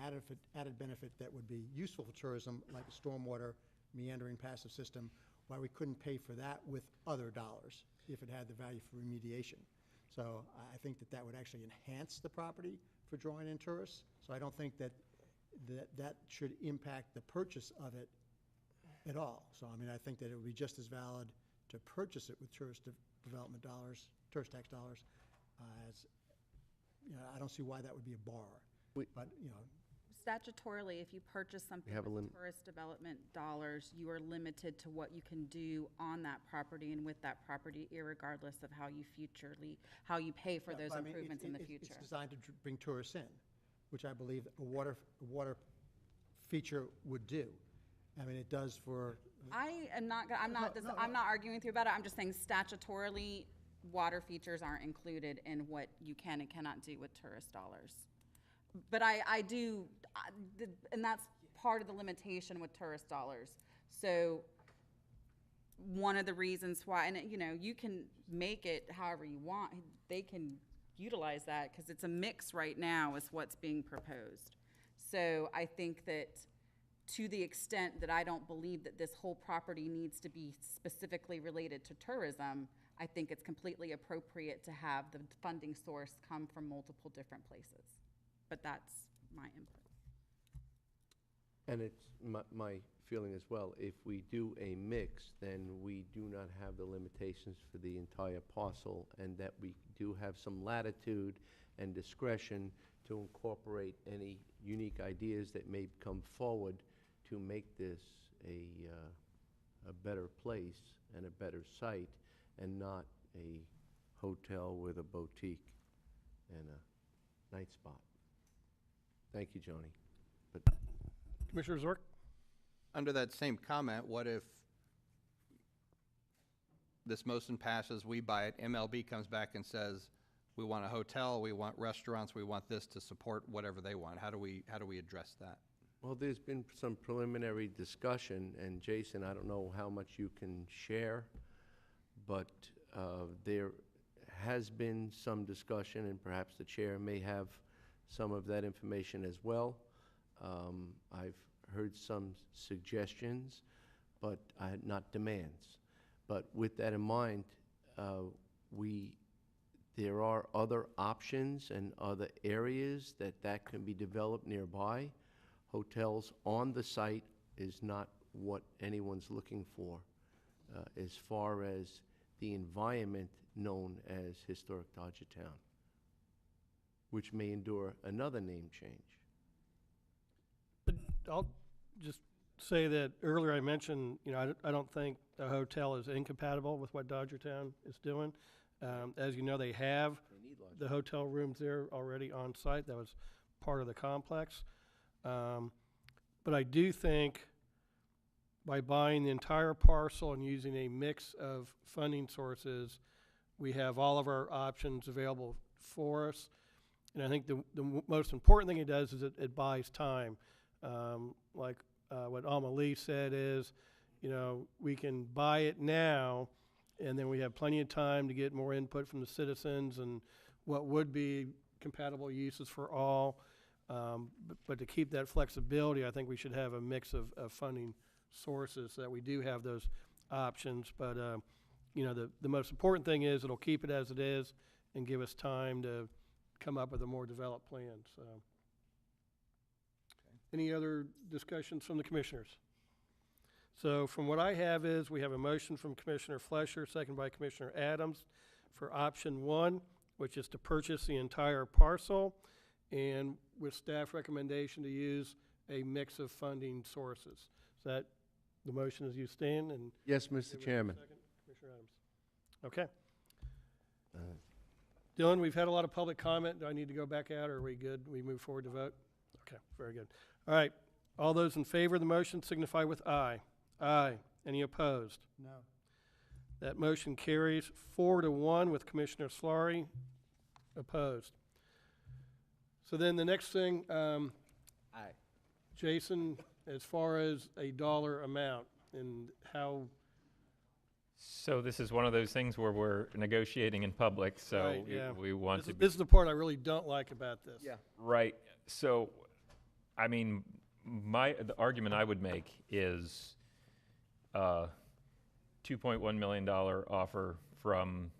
E: added benefit that would be useful for tourism, like a stormwater meandering passive system, why we couldn't pay for that with other dollars if it had the value for remediation. So I think that would actually enhance the property for drawing in tourists. So I don't think that should impact the purchase of it at all. So I mean, I think that it would be just as valid to purchase it with tourist development dollars, tourist tax dollars, as, I don't see why that would be a bar. But,
B: Statutorily, if you purchase something with tourist development dollars, you are limited to what you can do on that property and with that property, irregardless of how you pay for those improvements in the future.
E: It's designed to bring tourists in, which I believe a water feature would do. I mean, it does for.
B: I'm not arguing with you about it. I'm just saying statutorily, water features aren't included in what you can and cannot do with tourist dollars. But and that's part of the limitation with tourist dollars. So one of the reasons why, and you can make it however you want. They can utilize that because it's a mix right now is what's being proposed. So I think that to the extent that I don't believe that this whole property needs to be specifically related to tourism, I think it's completely appropriate to have the funding source come from multiple different places. But that's my input.
L: And it's my feeling as well, if we do a mix, then we do not have the limitations for the entire parcel, and that we do have some latitude and discretion to incorporate any unique ideas that may come forward to make this a better place and a better site, and not a hotel with a boutique and a night spot. Thank you, Joni.
A: Commissioner Zork?
C: Under that same comment, what if this motion passes, we buy it, MLB comes back and says, we want a hotel, we want restaurants, we want this to support whatever they want? How do we address that?
L: Well, there's been some preliminary discussion, and Jason, I don't know how much you can share, but there has been some discussion, and perhaps the chair may have some of that information as well. I've heard some suggestions, but not demands. But with that in mind, there are other options and other areas that can be developed nearby. Hotels on the site is not what anyone's looking for as far as the environment known as Historic Dodgertown, which may endure another name change.
A: But I'll just say that earlier I mentioned, I don't think a hotel is incompatible with what Dodgertown is doing. As you know, they have the hotel rooms there already on site. That was part of the complex. But I do think by buying the entire parcel and using a mix of funding sources, we have all of our options available for us. And I think the most important thing it does is it buys time. Like what Alma Lee said is, you know, we can buy it now, and then we have plenty of time to get more input from the citizens and what would be compatible uses for all. But to keep that flexibility, I think we should have a mix of funding sources so that we do have those options. But, you know, the most important thing is it'll keep it as it is and give us time to come up with a more developed plan. So, any other discussions from the commissioners? So from what I have is we have a motion from Commissioner Flesher, second by Commissioner Adams, for option 1, which is to purchase the entire parcel, and with staff recommendation to use a mix of funding sources. Is that the motion as you stand? And
D: Yes, Mr. Chairman.
A: second? Commissioner Adams. Okay. Dylan, we've had a lot of public comment. Do I need to go back out, or are we good? We move forward to vote? Okay, very good. All right. All those in favor of the motion signify with aye. Aye. Any opposed?
E: No.
A: That motion carries 4-1 with Commissioner Solari opposed. So then the next thing,
C: Aye.
A: Jason, as far as a dollar amount and how,
H: So this is one of those things where we're negotiating in public, so
A: Right, yeah.
H: we want to be.
A: this is the part I really don't like about this.
C: Yeah.
H: Right. So, I mean, the argument I would make is $2.1 million offer from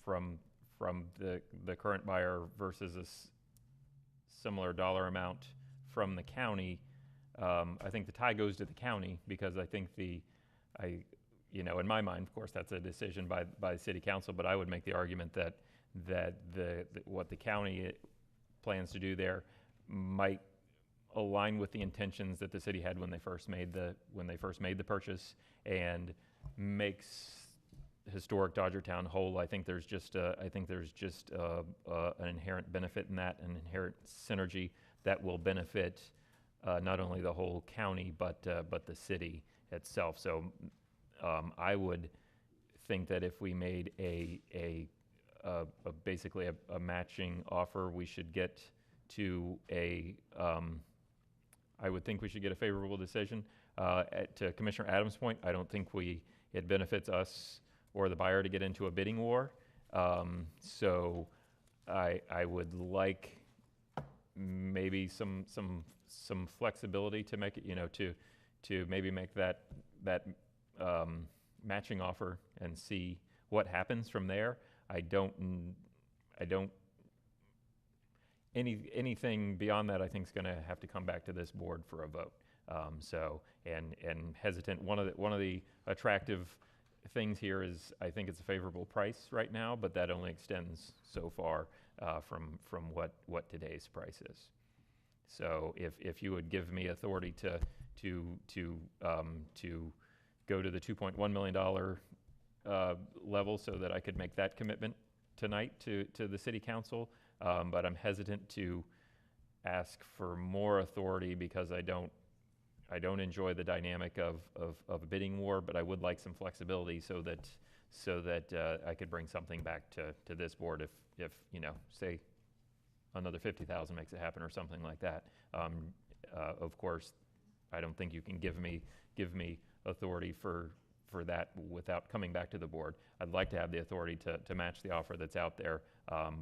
H: the current buyer versus a similar dollar amount from the county. I think the tie goes to the county because I think you know, in my mind, of course, that's a decision by the city council, but I would make the argument that what the county plans to do there might align with the intentions that the city had when they first made the purchase and makes historic Dodgertown whole. I think there's just an inherent benefit in that, an inherent synergy that will benefit not only the whole county but the city itself. So I would think that if we made basically a matching offer, we should get to I would think we should get a favorable decision. To Commissioner Adams' point, I don't think it benefits us or the buyer to get into a bidding war. So I would like maybe some flexibility to make it, you know, to maybe make that matching offer and see what happens from there. Anything beyond that, I think, is going to have to come back to this board for a vote. And hesitant. One of the attractive things here is I think it's a favorable price right now, but that only extends so far from what today's price is. So if you would give me authority to go to the $2.1 million level so that I could make that commitment tonight to the city council. But I'm hesitant to ask for more authority because I don't enjoy the dynamic of a bidding war, but I would like some flexibility so that I could bring something back to this board if you know, say another 50,000 makes it happen or something like that. Of course, I don't think you can give me authority for that without coming back to the board. I'd like to have the authority to match the offer that's out there,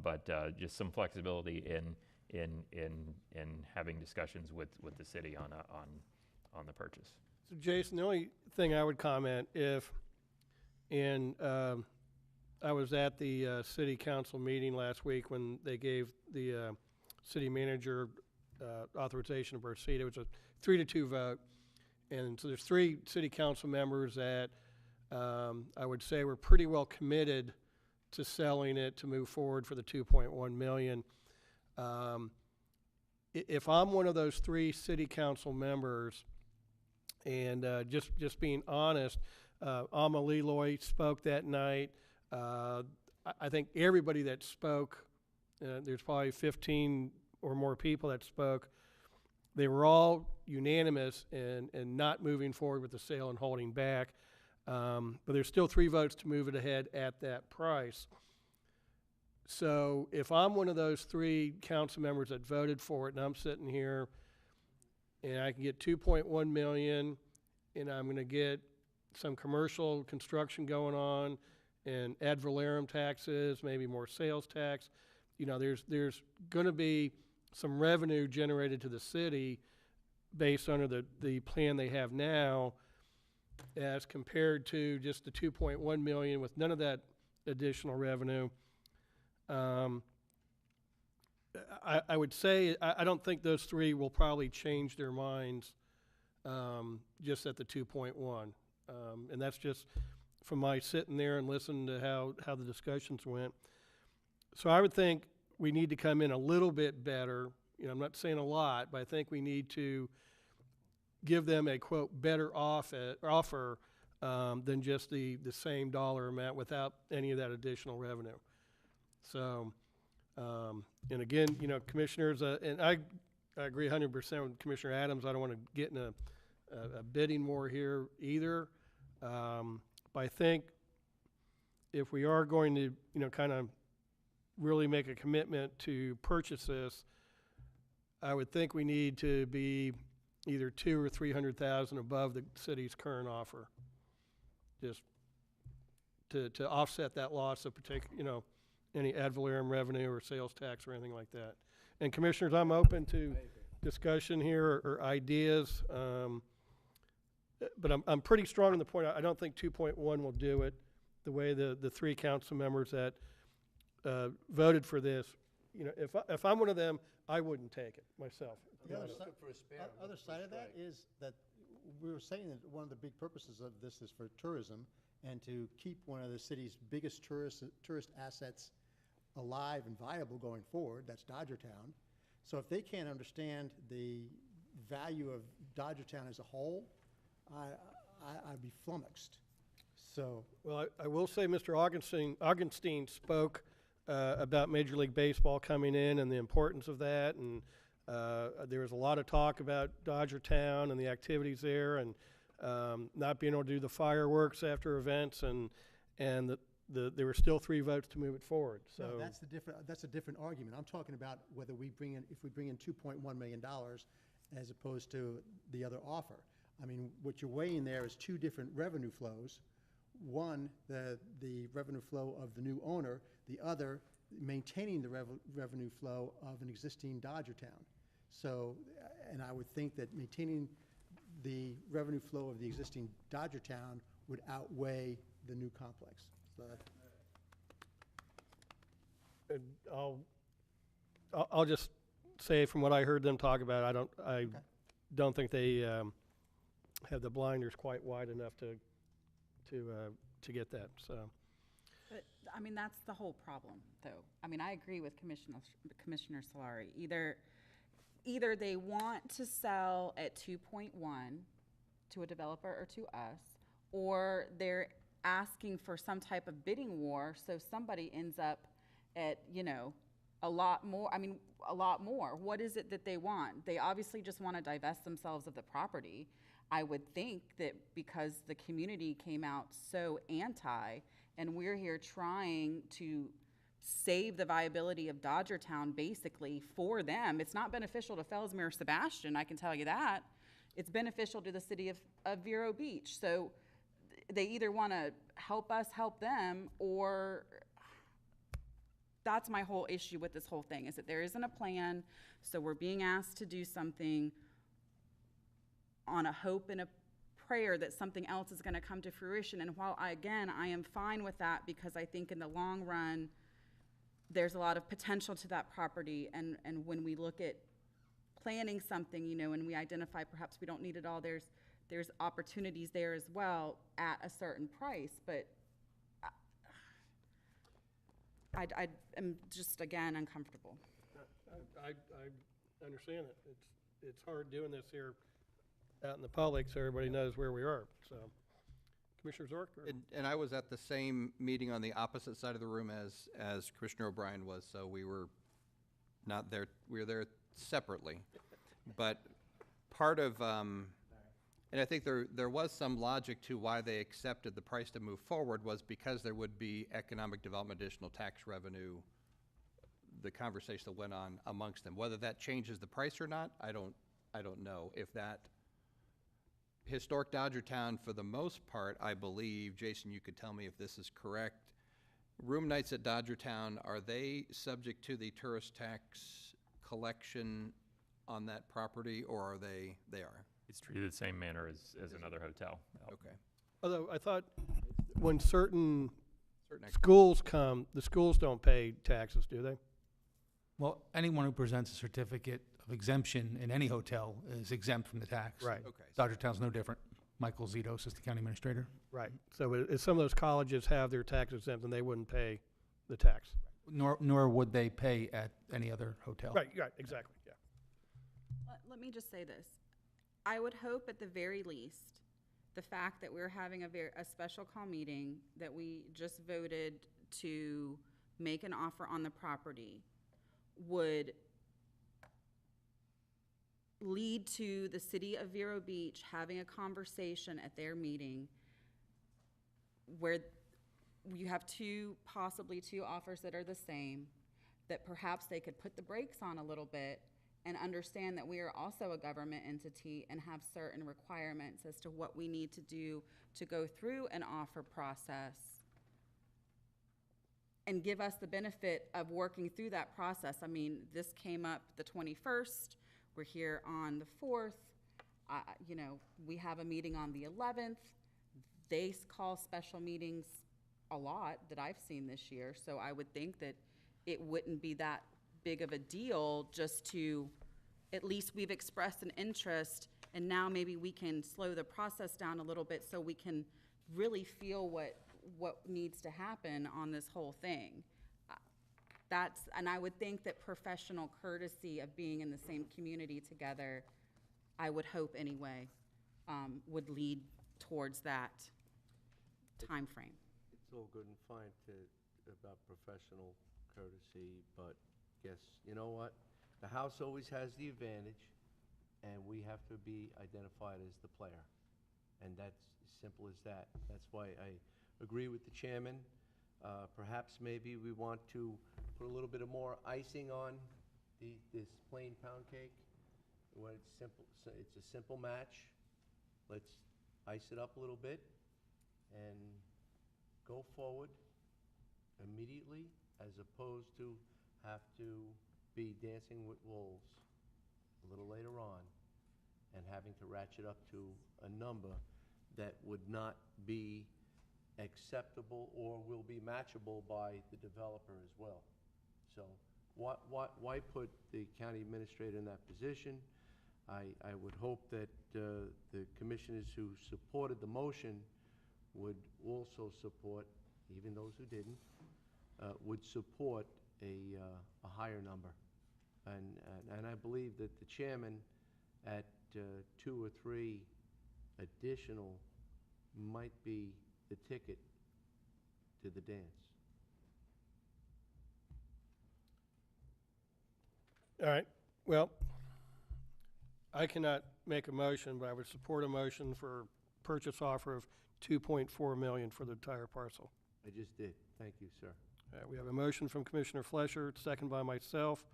H: but just some flexibility in having discussions with the city on the purchase.
A: So Jason, the only thing I would comment I was at the city council meeting last week when they gave the city manager authorization to proceed. It was a 3-2 vote. And so there's 3 city council members that I would say were pretty well committed to selling it to move forward for the $2.1 million. If I'm one of those 3 city council members, and just being honest, Alma Leloy spoke that night. I think everybody that spoke, there's probably 15 or more people that spoke, they were all unanimous in not moving forward with the sale and holding back. But there's still 3 votes to move it ahead at that price. So if I'm one of those 3 council members that voted for it, and I'm sitting here, and I can get 2.1 million, and I'm gonna get some commercial construction going on, and ad valorem taxes, maybe more sales tax, you know, there's gonna be some revenue generated to the city based on the plan they have now, as compared to just the 2.1 million with none of that additional revenue. I would say, I don't think those 3 will probably change their minds just at the 2.1. And that's just from my sitting there and listening to how the discussions went. So I would think we need to come in a little bit better. You know, I'm not saying a lot, but I think we need to give them a, quote, better offer than just the same dollar amount without any of that additional revenue. So, and again, you know, commissioners, and I agree 100% with Commissioner Adams. I don't want to get in a bidding war here either. But I think if we are going to, you know, kind of really make a commitment to purchase this, I would think we need to be either 200,000 or 300,000 above the city's current offer, just to offset that loss of you know, any ad valorem revenue or sales tax or anything like that. And commissioners, I'm open to discussion here or ideas, but I'm pretty strong on the point. I don't think 2.1 will do it. The way the 3 council members that voted for this, you know, if I'm one of them, I wouldn't take it myself.
E: The other side of that is that we were saying that one of the big purposes of this is for tourism and to keep one of the city's biggest tourist assets alive and viable going forward. That's Dodgertown. So if they can't understand the value of Dodgertown as a whole, I'd be flummoxed. So,
A: well, I will say Mr. Augenstein spoke about Major League Baseball coming in and the importance of that, and there was a lot of talk about Dodgertown and the activities there, and not being able to do the fireworks after events, and there were still 3 votes to move it forward. So
E: no, that's a different argument. I'm talking about whether if we bring in $2.1 million as opposed to the other offer. I mean, what you're weighing there is 2 different revenue flows. One, the revenue flow of the new owner, the other, maintaining the revenue flow of an existing Dodgertown. So, and I would think that maintaining the revenue flow of the existing Dodgertown would outweigh the new complex. So
A: and I'll just say from what I heard them talk about, I don't think they have the blinders quite wide enough to get that. So.
B: But, I mean, that's the whole problem, though. I mean, I agree with Commissioner Solari. Either they want to sell at 2.1 to a developer or to us, or they're asking for some type of bidding war, so somebody ends up at, you know, a lot more. I mean, a lot more. What is it that they want? They obviously just want to divest themselves of the property. I would think that because the community came out so anti, and we're here trying to save the viability of Dodgertown basically for them. It's not beneficial to Fellsmere or Sebastian, I can tell you that. It's beneficial to the city of Vero Beach. So they either want to help us help them, or that's my whole issue with this whole thing, is that there isn't a plan. So we're being asked to do something on a hope and a prayer that something else is going to come to fruition. And while I am fine with that, because I think in the long run there's a lot of potential to that property, and when we look at planning something, you know, and we identify perhaps we don't need it all, there's opportunities there as well at a certain price. But I am just, again, uncomfortable.
A: I understand it. It's hard doing this here out in the public so everybody knows where we are. So, Commissioner Zork?
C: And I was at the same meeting on the opposite side of the room as Commissioner O'Brien was, so we were not there. We were there separately. But part of, and I think there was some logic to why they accepted the price to move forward was because there would be economic development, additional tax revenue, the conversation that went on amongst them. Whether that changes the price or not, I don't know. If that, historic Dodgertown, for the most part, I believe, Jason, you could tell me if this is correct, room nights at Dodgertown, are they subject to the tourist tax collection on that property, or are they are?
H: It's treated the same manner as another hotel.
C: Okay.
A: Although I thought when certain
C: Certain
A: schools come, the schools don't pay taxes, do they?
U: Well, anyone who presents a certificate of exemption in any hotel is exempt from the tax.
A: Right.
C: Okay.
U: Dodgertown's no different. Michael Zito, Assistant County Administrator.
A: Right. So if some of those colleges have their tax exempt, then they wouldn't pay the tax.
U: Nor would they pay at any other hotel.
A: Right, exactly, yeah.
B: Let me just say this. I would hope at the very least, the fact that we're having a special call meeting, that we just voted to make an offer on the property, would lead to the city of Vero Beach having a conversation at their meeting where you have possibly two offers that are the same, that perhaps they could put the brakes on a little bit and understand that we are also a government entity and have certain requirements as to what we need to do to go through an offer process, and give us the benefit of working through that process. I mean, this came up the 21st. We're here on the 4th. You know, we have a meeting on the 11th. They call special meetings a lot that I've seen this year, so I would think that it wouldn't be that big of a deal just to, at least we've expressed an interest, and now maybe we can slow the process down a little bit so we can really feel what needs to happen on this whole thing. And I would think that professional courtesy of being in the same community together, I would hope anyway, would lead towards that time frame.
V: It's all good and fine about professional courtesy, but guess, you know what? The house always has the advantage, and we have to be identified as the player. And that's as simple as that. That's why I agree with the chairman. Perhaps maybe we want to put a little bit of more icing on this plain pound cake. When it's simple, so it's a simple match. Let's ice it up a little bit and go forward immediately, as opposed to have to be dancing with wolves a little later on and having to ratchet up to a number that would not be acceptable or will be matchable by the developer as well. So why put the county administrator in that position? I would hope that the commissioners who supported the motion would also support, even those who didn't, would support a higher number. And I believe that the chairman at 2 or 3 additional might be the ticket to the dance.
A: All right, well, I cannot make a motion, but I would support a motion for purchase offer of $2.4 million for the entire parcel.
V: I just did. Thank you, sir.
A: All right, we have a motion from Commissioner Flesher, second by myself.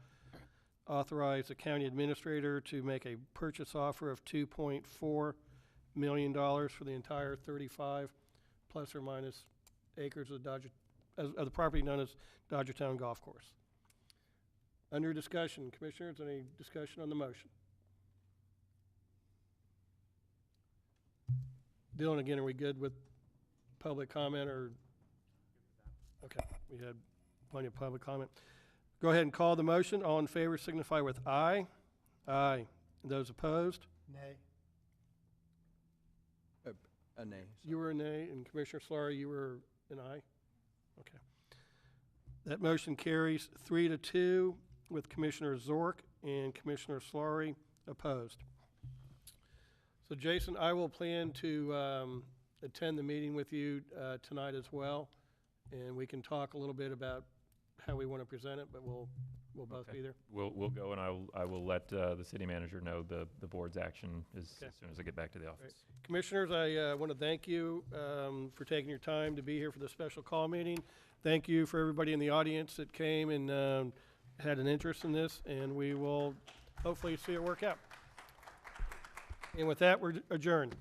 A: Authorize the county administrator to make a purchase offer of $2.4 million for the entire 35 plus or minus acres of the property known as Dodgertown Golf Course. Under discussion, commissioners, any discussion on the motion? Dylan, again, are we good with public comment, or? Okay, we had plenty of public comment. Go ahead and call the motion. All in favor signify with aye. Aye. Those opposed?
E: Nay.
C: A nay.
A: You were a nay, and Commissioner Solari, you were an aye? Okay. That motion carries 3-2 with Commissioner Zork and Commissioner Solari opposed. So Jason, I will plan to attend the meeting with you tonight as well, and we can talk a little bit about how we want to present it, but we'll we'll both be there.
H: We'll go, and I will let the city manager know the board's action as soon as I get back to the office.
A: Commissioners, I want to thank you for taking your time to be here for the special call meeting. Thank you for everybody in the audience that came and had an interest in this, and we will hopefully see it work out. And with that, we're adjourned.